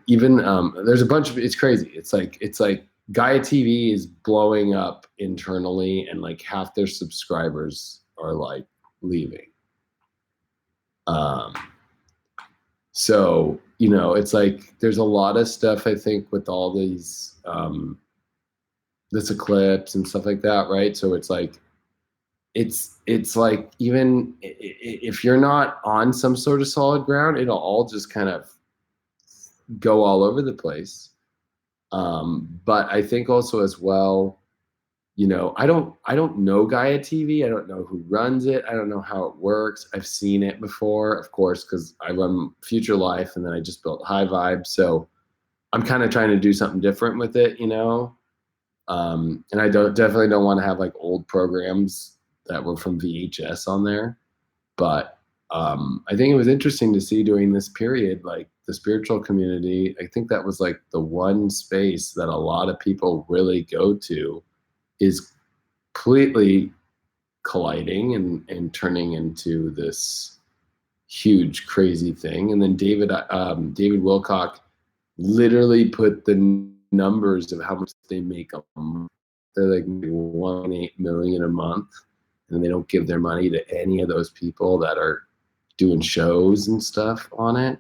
Even there's a bunch of, it's crazy. It's like GuyatTV is blowing up internally, and like half their subscribers are like leaving. So, you know, it's like there's a lot of stuff, I think, with all these this eclipse and stuff like that, right? So it's like it's like, even if you're not on some sort of solid ground, it'll all just kind of go all over the place. But I think also as well, you know, I don't know GuyatTV. I don't know who runs it. I don't know how it works. I've seen it before, of course, because I run Future Life, and then I just built High Vibe. So I'm kind of trying to do something different with it, you know. And I definitely don't want to have like old programs that were from VHS on there. But I think it was interesting to see during this period, like the spiritual community. I think that was like the one space that a lot of people really go to, is completely colliding and turning into this huge crazy thing. And then David Wilcock literally put the numbers of how much they make a month. They're like 1.8 million a month, and they don't give their money to any of those people that are doing shows and stuff on it,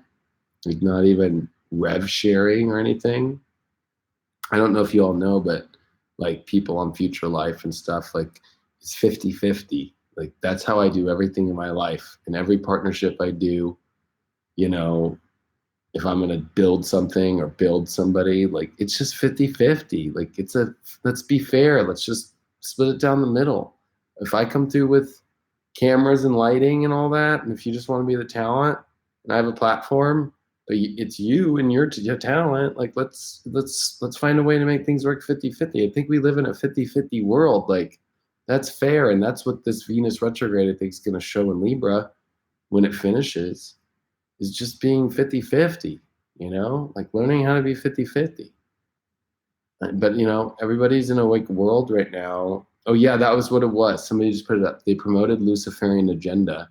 like not even rev sharing or anything. I don't know if you all know, but like people on Future Life and stuff, like it's 50-50. Like that's how I do everything in my life. In every partnership I do, you know, if I'm gonna build something or build somebody, like it's just 50-50. Like let's be fair. Let's just split it down the middle. If I come through with cameras and lighting and all that, and if you just want to be the talent and I have a platform, but it's you and your talent, like let's find a way to make things work 50-50. I think we live in a 50-50 world. Like that's fair, and that's what this Venus retrograde I think is going to show in Libra when it finishes, is just being 50-50, you know, like learning how to be 50-50. But you know, everybody's in a like world right now. Oh yeah, that was what it was. Somebody just put it up. They promoted Luciferian agenda,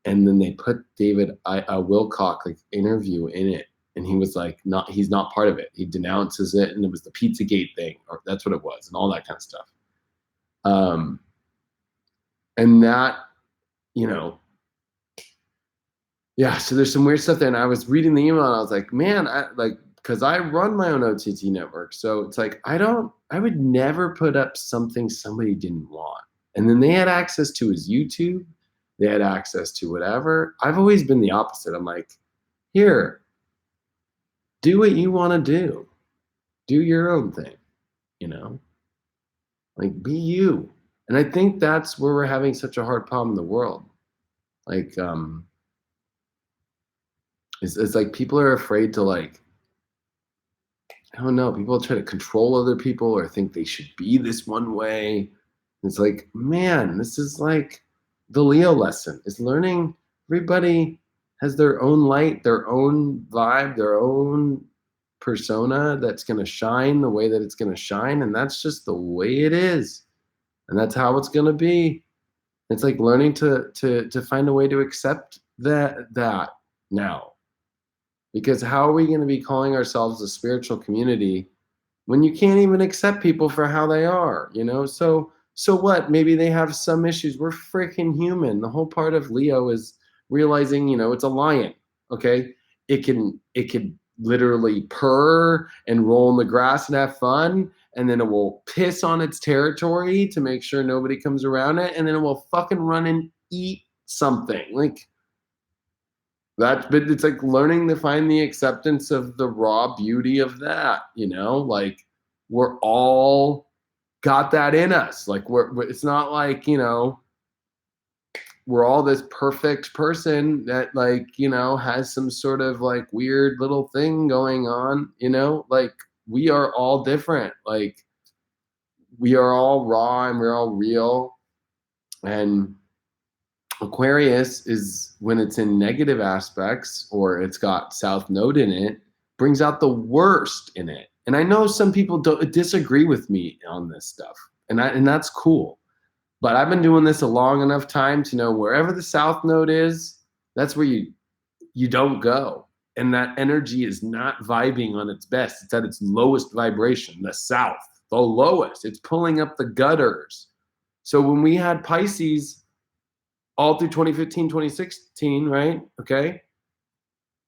and then they put David Wilcock like interview in it, and he was like, he's not part of it. He denounces it, and it was the Pizzagate thing, or that's what it was, and all that kind of stuff. And that, you know, yeah. So there's some weird stuff there, and I was reading the email, and I was like, man, because I run my own OTT network. So it's like, I would never put up something somebody didn't want. And then they had access to his YouTube. They had access to whatever. I've always been the opposite. I'm like, here, do what you want to do. Do your own thing, you know? Like, be you. And I think that's where we're having such a hard problem in the world. Like, it's like people are afraid to like, I don't know, people try to control other people or think they should be this one way. It's like, man, this is like the Leo lesson, is learning everybody has their own light, their own vibe, their own persona that's going to shine the way that it's going to shine. And that's just the way it is. And that's how it's going to be. It's like learning to find a way to accept that now. Because how are we going to be calling ourselves a spiritual community when you can't even accept people for how they are, you know? So what? Maybe they have some issues. We're freaking human. The whole part of Leo is realizing, you know, it's a lion, okay? It can literally purr and roll in the grass and have fun, and then it will piss on its territory to make sure nobody comes around it, and then it will fucking run and eat something. Like, but it's like learning to find the acceptance of the raw beauty of that, you know, like we're all got that in us. Like it's not like, you know, we're all this perfect person that like, you know, has some sort of like weird little thing going on, you know, like we are all different. Like we are all raw and we're all real. And Aquarius is, when it's in negative aspects or it's got South Node in it, brings out the worst in it. And I know some people don't disagree with me on this stuff, and that's cool. But I've been doing this a long enough time to know wherever the South Node is, that's where you don't go. And that energy is not vibing on its best. It's at its lowest vibration, the South. the lowest. It's pulling up the gutters. So when we had Pisces all through 2015, 2016, right? Okay.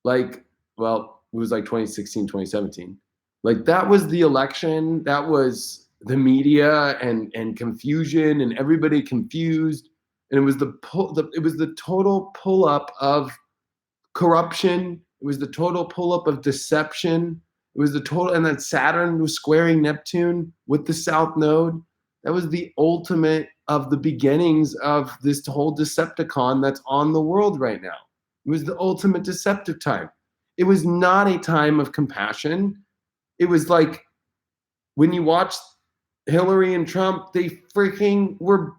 Like, well, it was like 2016, 2017. Like that was the election. That was the media and confusion and everybody confused. And it was it was the total pull up of corruption. It was the total pull up of deception. It was the total, and then Saturn was squaring Neptune with the South Node. That was the ultimate of the beginnings of this whole Decepticon that's on the world right now. It was the ultimate deceptive time. It was not a time of compassion. It was like when you watch Hillary and Trump, they freaking were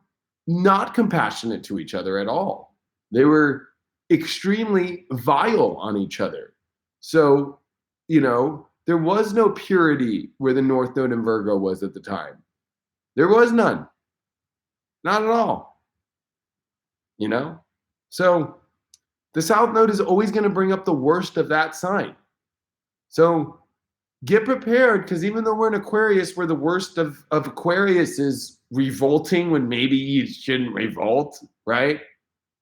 not compassionate to each other at all. They were extremely vile on each other. So, there was no purity where the North Node in Virgo was at the time. There was none. Not at all. So the South Node is always going to bring up the worst of that sign. So get prepared, because even though we're in Aquarius, where the worst of Aquarius is revolting when maybe you shouldn't revolt, right?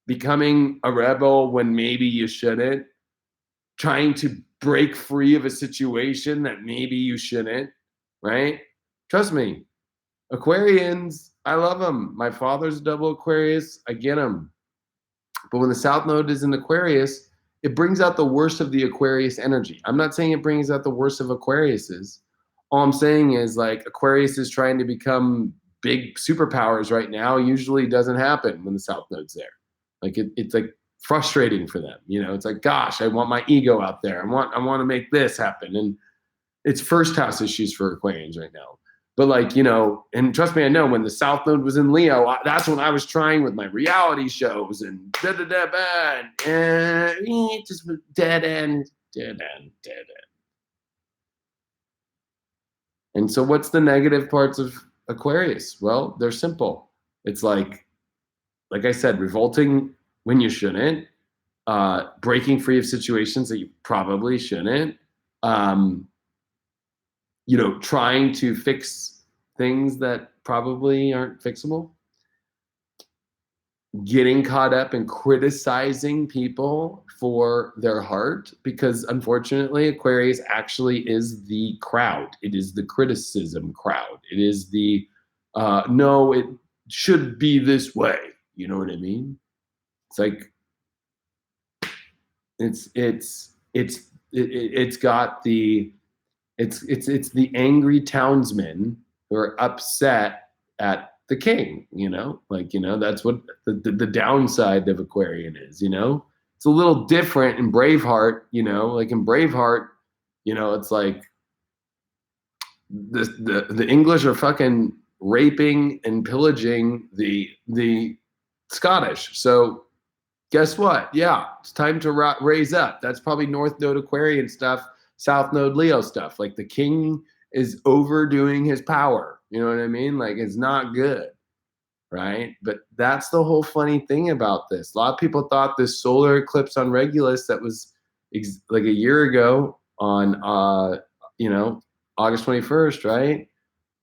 Becoming a rebel when maybe you shouldn't, trying to break free of a situation that maybe you shouldn't, right? Trust me, Aquarians, I love them. My father's a double Aquarius. I get them. But when the South Node is in Aquarius, it brings out the worst of the Aquarius energy. I'm not saying it brings out the worst of Aquariuses. All I'm saying is, like, Aquarius is trying to become big superpowers right now. Usually doesn't happen when the South Node's there. Like it's like frustrating for them. It's like, gosh, I want my ego out there. I want to make this happen. And it's first house issues for Aquarians right now. But and trust me, I know when the South Node was in Leo, that's when I was trying with my reality shows and and it just was dead end. And so what's the negative parts of Aquarius? Well, they're simple. It's like I said, revolting when you shouldn't, breaking free of situations that you probably shouldn't, trying to fix things that probably aren't fixable, getting caught up in criticizing people for their heart, because unfortunately Aquarius actually is the crowd. It is the criticism crowd. It is the no, it should be this way. You know what I mean? It's like it's got the it's the angry townsmen who are upset at the king. That's what the downside of Aquarian is. It's a little different in Braveheart. Like in Braveheart, it's like the English are fucking raping and pillaging the Scottish. So guess what? Yeah, it's time to raise up. That's probably North Node Aquarian stuff, South Node Leo stuff. Like the king is overdoing his power. You know what I mean? Like it's not good, right? But that's the whole funny thing about this. A lot of people thought this solar eclipse on Regulus that was like a year ago on, August 21st, right,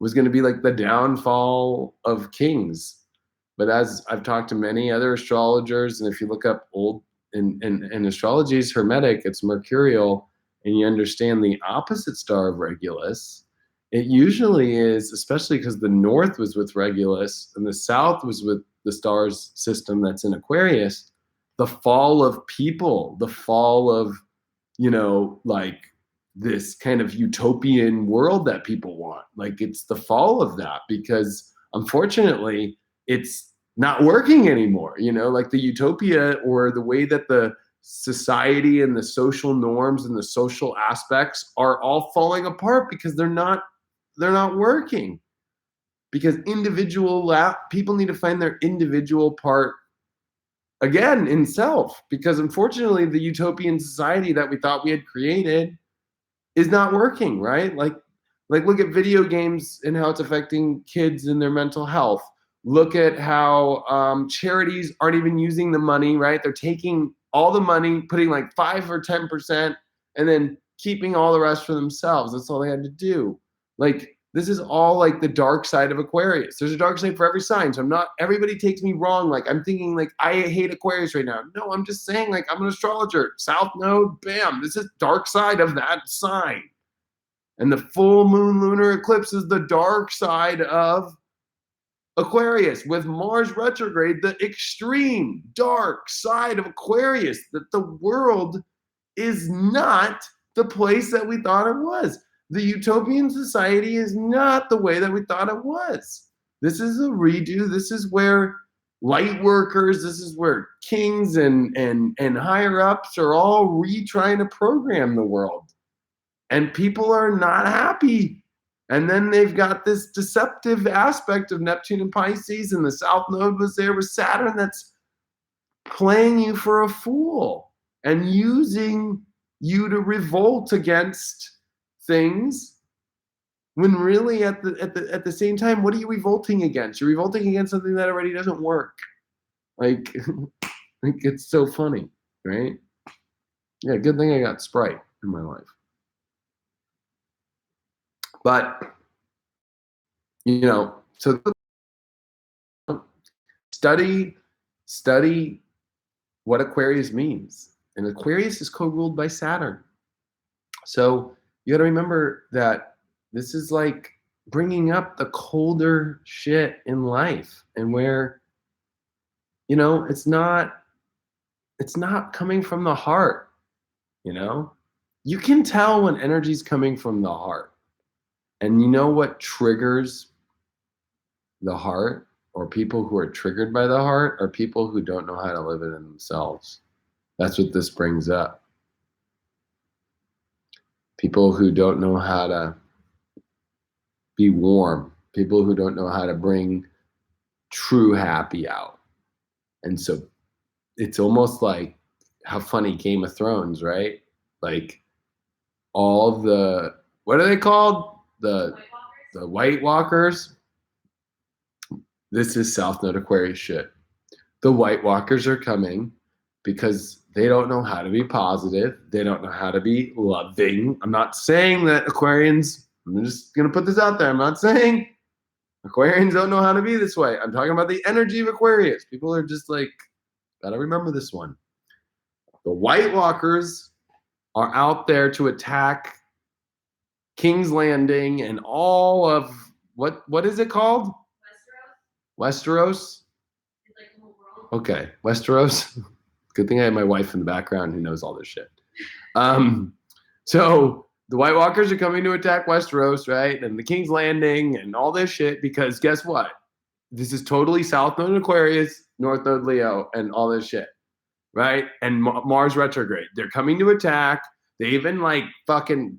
was going to be like the downfall of kings. But as I've talked to many other astrologers, and if you look up old in astrology is Hermetic, it's mercurial, and you understand the opposite star of Regulus, it usually is, especially because the North was with Regulus and the South was with the stars system that's in Aquarius, the fall of people, the fall of, like this kind of utopian world that people want. Like it's the fall of that, because unfortunately it's not working anymore. Like the utopia, or the way that the society and the social norms and the social aspects are all falling apart because they're not working. Because people need to find their individual part again in self, because unfortunately the utopian society that we thought we had created is not working, right? Like look at video games and how it's affecting kids and their mental health. Look at how charities aren't even using the money, right? They're taking all the money, putting like 5 or 10%, and then keeping all the rest for themselves. That's all they had to do. Like This is all like the dark side of Aquarius. There's a dark side for every sign. So I'm not, everybody takes me wrong. Like I'm thinking like, I hate Aquarius right now. No, I'm just saying like, I'm an astrologer. South node, bam. This is dark side of that sign. And the full moon lunar eclipse is the dark side of Aquarius, with Mars retrograde, the extreme dark side of Aquarius, that the world is not the place that we thought it was. The utopian society is not the way that we thought it was. This is a redo. This is where light workers, this is where kings and higher ups are all trying to program the world. And people are not happy. And then they've got this deceptive aspect of Neptune and Pisces, and the South Node was there with Saturn that's playing you for a fool and using you to revolt against things, when really at the same time, what are you revolting against? You're revolting against something that already doesn't work. Like, like it's so funny, right? Yeah, good thing I got Sprite in my life. But, you know, so study what Aquarius means. And Aquarius is co-ruled by Saturn. So you got to remember that this is like bringing up the colder shit in life, and where, you know, it's not coming from the heart, you know? You can tell when energy's coming from the heart. And you know what triggers the heart, or people who are triggered by the heart, are people who don't know how to live it in themselves. That's what this brings up. People who don't know how to be warm. People who don't know how to bring true happy out. And so it's almost like how funny Game of Thrones, right? Like all the, what are they called? The White Walkers. This is South Node Aquarius shit. The White Walkers are coming because they don't know how to be positive. They don't know how to be loving. I'm not saying that Aquarians, I'm just going to put this out there. I'm not saying Aquarians don't know how to be this way. I'm talking about the energy of Aquarius. People are just like, gotta remember this one. The White Walkers are out there to attack King's Landing and all of, what is it called? Westeros? It's like the whole world. Okay, Westeros. Good thing I have my wife in the background who knows all this shit. So the White Walkers are coming to attack Westeros, right? And the King's Landing and all this shit, because guess what? This is totally South Node Aquarius, North Node Leo, and all this shit, right? And Mars retrograde. They're coming to attack. They even like fucking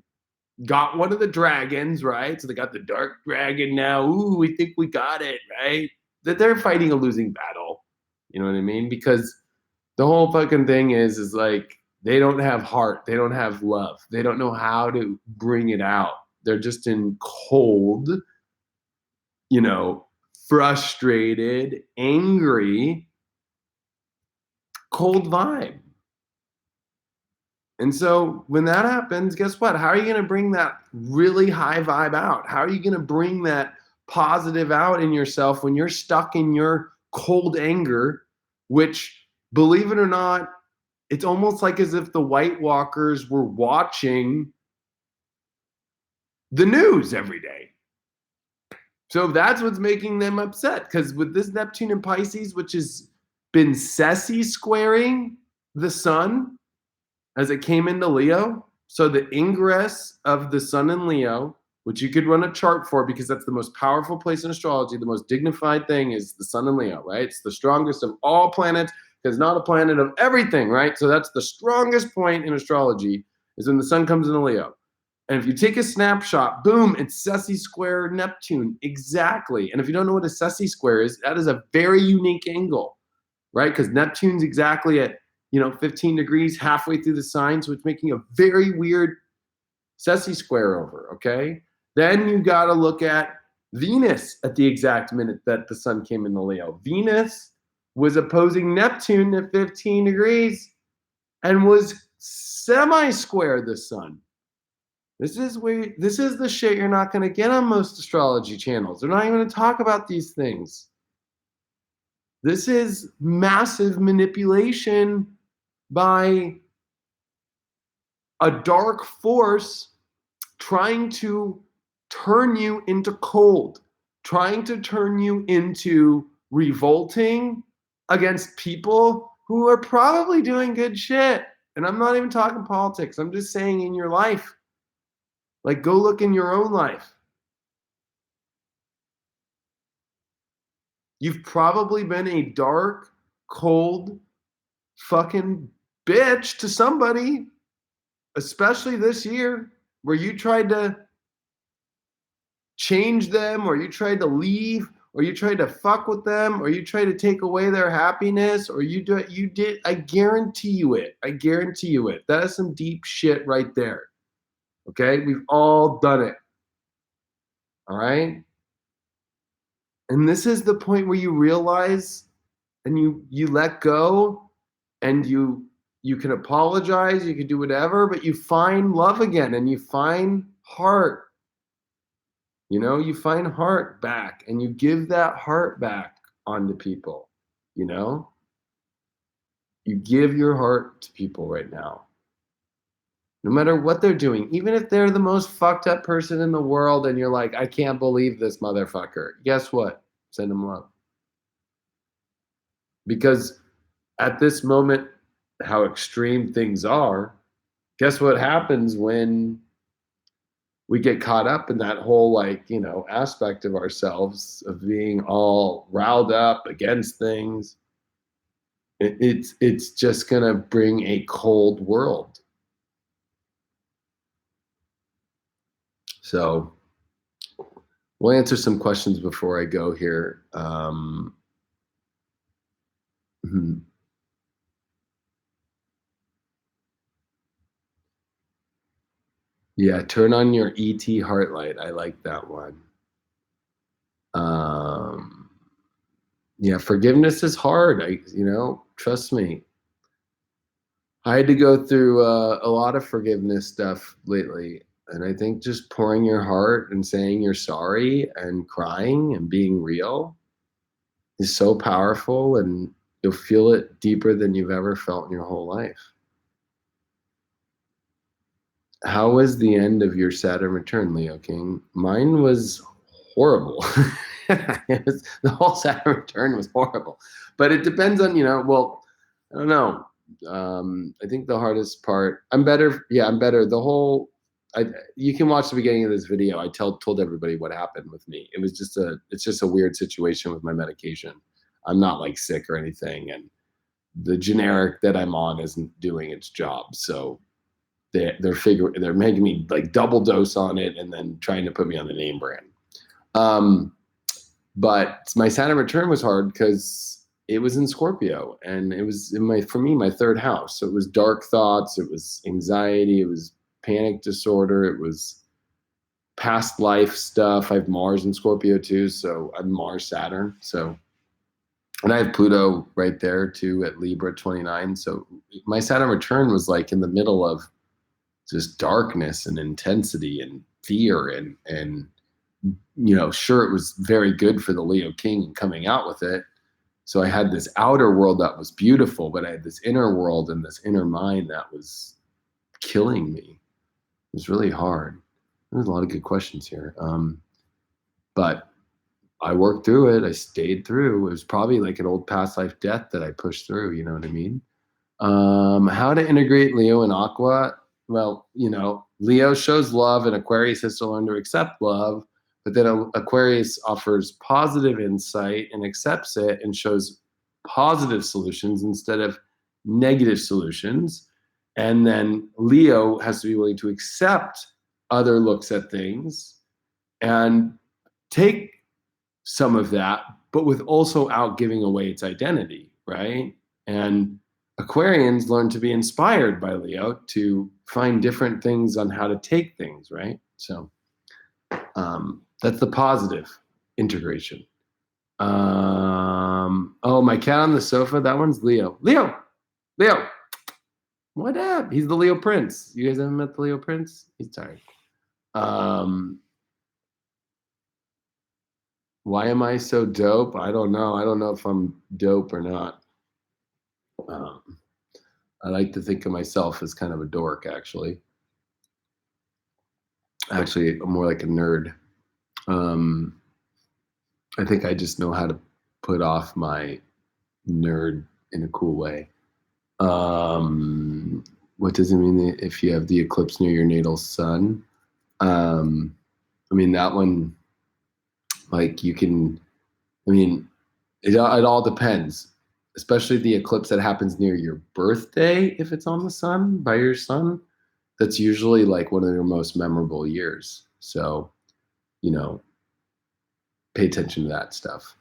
got one of the dragons, right? So they got the dark dragon now. Ooh, we think we got it, right? That they're fighting a losing battle. You know what I mean? Because the whole fucking thing is like, they don't have heart. They don't have love. They don't know how to bring it out. They're just in cold, you know, frustrated, angry, cold vibe. And so when that happens, guess what? How are you going to bring that really high vibe out? How are you going to bring that positive out in yourself when you're stuck in your cold anger, which, believe it or not, it's almost like as if the White Walkers were watching the news every day. So that's what's making them upset, because with this Neptune and Pisces, which has been Ceci squaring the sun as it came into Leo, so the ingress of the sun in Leo, which you could run a chart for because that's the most powerful place in astrology, the most dignified thing is the sun in Leo, right? It's the strongest of all planets, because not a planet of everything, right? So that's the strongest point in astrology, is when the sun comes into Leo. And if you take a snapshot, boom, it's Ceci square Neptune, exactly. And if you don't know what a Ceci square is, that is a very unique angle, right? Because Neptune's exactly at, 15 degrees halfway through the sign, so it's making a very weird Ceci square over, okay? Then you got to look at Venus at the exact minute that the sun came into Leo. Venus was opposing Neptune at 15 degrees and was semi-square the sun. This is the shit you're not going to get on most astrology channels. They're not even going to talk about these things. This is massive manipulation by a dark force trying to turn you into cold, trying to turn you into revolting against people who are probably doing good shit. And I'm not even talking politics. I'm just saying in your life. Like, go look in your own life. You've probably been a dark, cold, fucking bitch to somebody, especially this year, where you tried to change them, or you tried to leave, or you tried to fuck with them, or you tried to take away their happiness, or you did. I guarantee you it. I guarantee you it. That is some deep shit right there. Okay? We've all done it. All right? And this is the point where you realize and you let go, and you can apologize, you can do whatever, but you find love again, and you find heart. You find heart back, and you give that heart back onto people. You give your heart to people right now, no matter what they're doing, even if they're the most fucked up person in the world and you're like, I can't believe this motherfucker. Guess what? Send them love. Because at this moment, how extreme things are, guess what happens when we get caught up in that whole aspect of ourselves of being all riled up against things? It's just gonna bring a cold world. So we'll answer some questions before I go here. Yeah, turn on your ET heart light. I like that one. Yeah, forgiveness is hard. Trust me. I had to go through a lot of forgiveness stuff lately. And I think just pouring your heart and saying you're sorry and crying and being real is so powerful, and you'll feel it deeper than you've ever felt in your whole life. How was the end of your Saturn return, Leo King? Mine was horrible. The whole Saturn return was horrible. But it depends on, well, I don't know. I think the hardest part, I'm better. Yeah, I'm better. You can watch the beginning of this video. I told everybody what happened with me. It's just a weird situation with my medication. I'm not like sick or anything. And the generic that I'm on isn't doing its job. So they're making me like double dose on it and then trying to put me on the name brand. But my Saturn return was hard because it was in Scorpio, and it was for me my third house. So it was dark thoughts, it was anxiety, it was panic disorder, it was past life stuff. I have Mars in Scorpio too, so I'm Mars Saturn. So, and I have Pluto right there too at Libra 29. So my Saturn return was like in the middle of just darkness and intensity and fear and sure, it was very good for the Leo King coming out with it. So I had this outer world that was beautiful, but I had this inner world and this inner mind that was killing me. It was really hard. There's a lot of good questions here. But I worked through it. I stayed through. It was probably like an old past life death that I pushed through. You know what I mean? How to integrate Leo and Aqua? Well, Leo shows love and Aquarius has to learn to accept love, but then Aquarius offers positive insight and accepts it and shows positive solutions instead of negative solutions. And then Leo has to be willing to accept other looks at things and take some of that, but with also out giving away its identity, right? And Aquarians learn to be inspired by Leo to find different things on how to take things, right? So that's the positive integration. Oh, my cat on the sofa, that one's Leo. Leo! What up? He's the Leo Prince. You guys haven't met the Leo Prince? He's tired. Why am I so dope? I don't know. I don't know if I'm dope or not. I like to think of myself as kind of a dork, actually. Actually, I'm more like a nerd. Um, I think I just know how to put off my nerd in a cool way. What does it mean if you have the eclipse near your natal sun? I mean, that one, like you can, I mean, it all depends, especially the eclipse that happens near your birthday. If it's on the sun, by your sun, that's usually like one of your most memorable years. So, you know, pay attention to that stuff.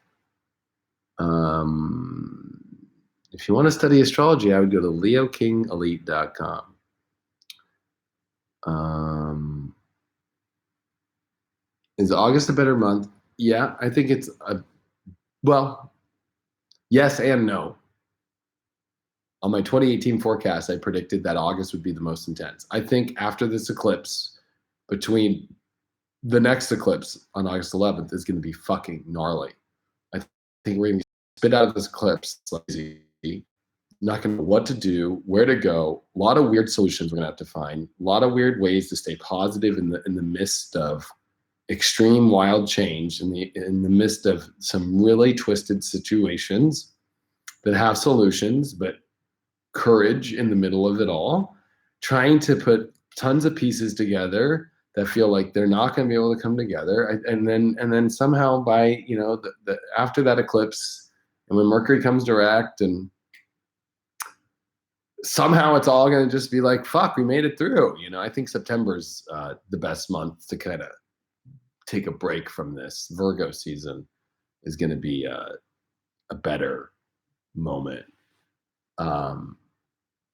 Um, if you want to study astrology, I would go to leokingelite.com. Um, is August a better month? Yeah, I think it's well, yes and no. On my 2018 forecast, I predicted that August would be the most intense. I think after this eclipse, between the next eclipse on August 11th is going to be fucking gnarly. I think we're going to spit out of this eclipse like crazy. Not going to know what to do, where to go. A lot of weird solutions we're going to have to find. A lot of weird ways to stay positive in the midst of extreme wild change, in the midst of some really twisted situations that have solutions, but courage in the middle of it all, trying to put tons of pieces together that feel like they're not going to be able to come together, and then somehow by the after that eclipse, and when Mercury comes direct, and somehow it's all going to just be like, fuck, we made it through. I think September's the best month to kind of take a break from this. Virgo season is going to be a better moment.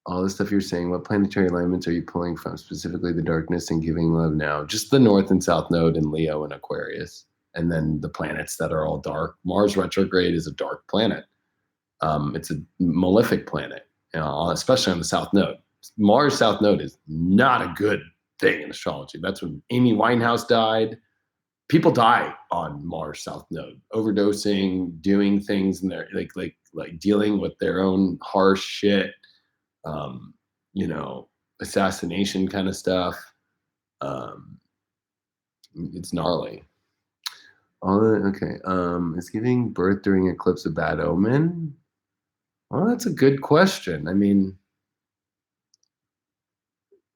All the stuff you're saying, what planetary alignments are you pulling from? Specifically the darkness and giving love now? Just the North and South Node in Leo and Aquarius. And then the planets that are all dark. Mars retrograde is a dark planet. It's a malefic planet, especially on the South Node. Mars South Node is not a good thing in astrology. That's when Amy Winehouse died. People die on Mars South Node, overdosing, doing things, and they're like dealing with their own harsh shit. Um, assassination kind of stuff. Um, it's gnarly. Okay. Is giving birth during eclipse a bad omen? Well, that's a good question. I mean,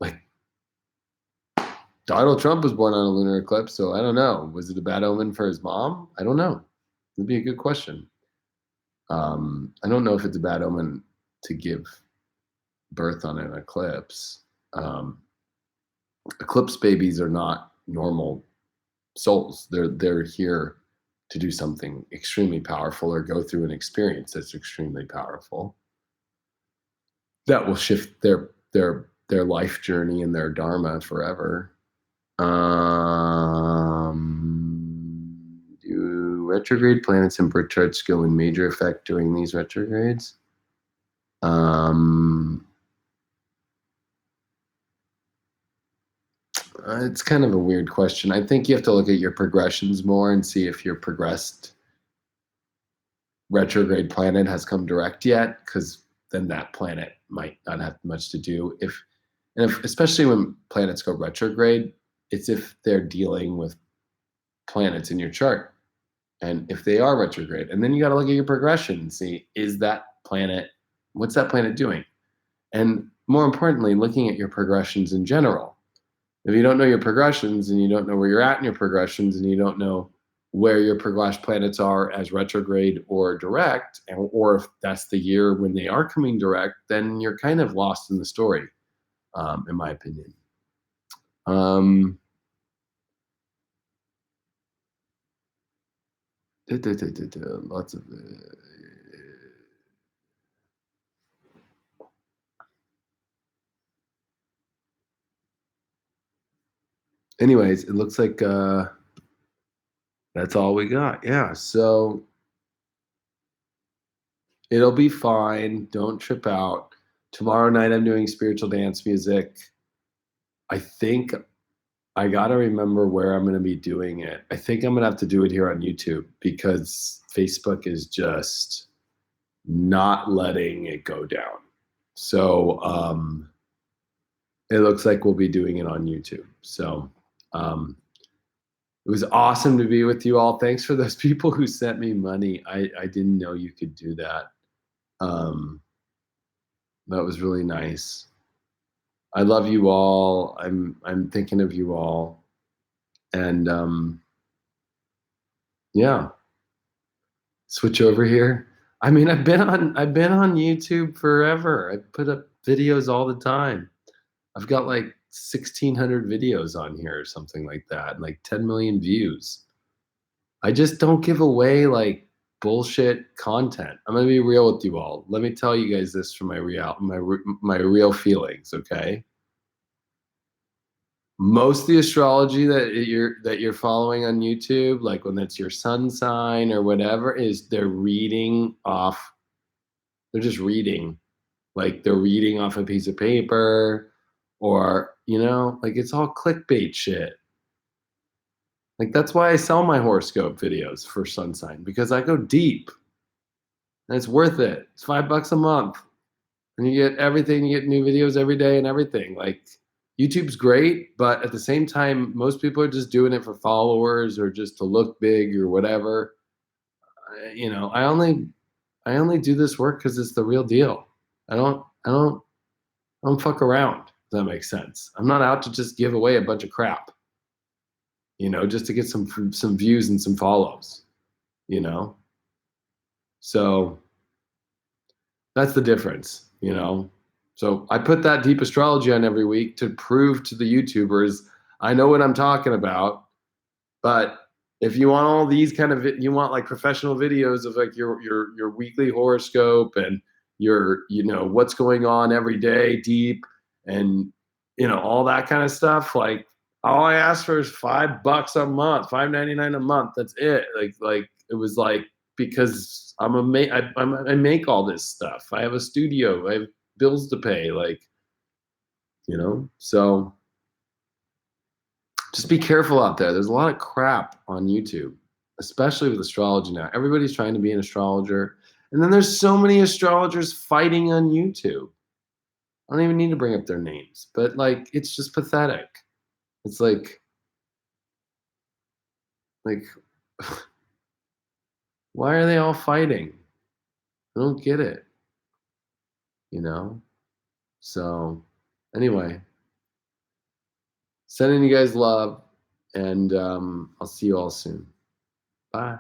like Donald Trump was born on a lunar eclipse, so I don't know. Was it a bad omen for his mom? I don't know. It'd be a good question. I don't know if it's a bad omen to give birth on an eclipse. Eclipse babies are not normal souls. They're here to do something extremely powerful or go through an experience that's extremely powerful that will shift their life journey and their dharma forever. Do retrograde planets and birth charts go in major effect during these retrogrades? It's kind of a weird question. I think you have to look at your progressions more and see if your progressed retrograde planet has come direct yet, because then that planet might not have much to do. If especially when planets go retrograde, it's if they're dealing with planets in your chart, and if they are retrograde, and then you got to look at your progression and see, what's that planet doing, and more importantly, looking at your progressions in general. If you don't know your progressions, and you don't know where you're at in your progressions, and you don't know where your progressed planets are as retrograde or direct, or if that's the year when they are coming direct, then you're kind of lost in the story, in my opinion. Lots of anyways, it looks like that's all we got. Yeah, so it'll be fine. Don't trip out. Tomorrow night I'm doing spiritual dance music. I think I got to remember where I'm going to be doing it. I think I'm going to have to do it here on YouTube because Facebook is just not letting it go down. So it looks like we'll be doing it on YouTube. So it was awesome to be with you all. Thanks for those people who sent me money. I didn't know you could do that. That was really nice. I love you all. I'm thinking of you all. And yeah. Switch over here. I mean, I've been on YouTube forever. I put up videos all the time. I've got like 1,600 videos on here or something like that, and like 10 million views. I just don't give away like bullshit content. I'm gonna be real with you all. Let me tell you guys this from my real feelings, okay? Most of the astrology that you're following on YouTube, like when it's your sun sign or whatever, is they're reading off. They're just reading, like they're reading off a piece of paper, or like it's all clickbait shit. Like that's why I sell my horoscope videos for sun sign, because I go deep, and it's worth it. It's $5 a month, and you get everything. You get new videos every day and everything. Like YouTube's great, but at the same time, most people are just doing it for followers or just to look big or whatever. I only do this work because it's the real deal. I don't fuck around. If that makes sense. I'm not out to just give away a bunch of crap, just to get some views and some follows, you know. So that's the difference, So I put that deep astrology on every week to prove to the YouTubers I know what I'm talking about. But if you want all these kind of, you want like professional videos of like your weekly horoscope and your, what's going on every day deep, and all that kind of stuff. Like all I asked for is $5 a month, $5.99 a month. That's it. Like it was like, because I make all this stuff. I have a studio. I have bills to pay. Like, so just be careful out there. There's a lot of crap on YouTube, especially with astrology now. Everybody's trying to be an astrologer. And then there's so many astrologers fighting on YouTube. I don't even need to bring up their names, but like, it's just pathetic. It's like, why are they all fighting? I don't get it, you know? So, anyway, sending you guys love, and I'll see you all soon. Bye.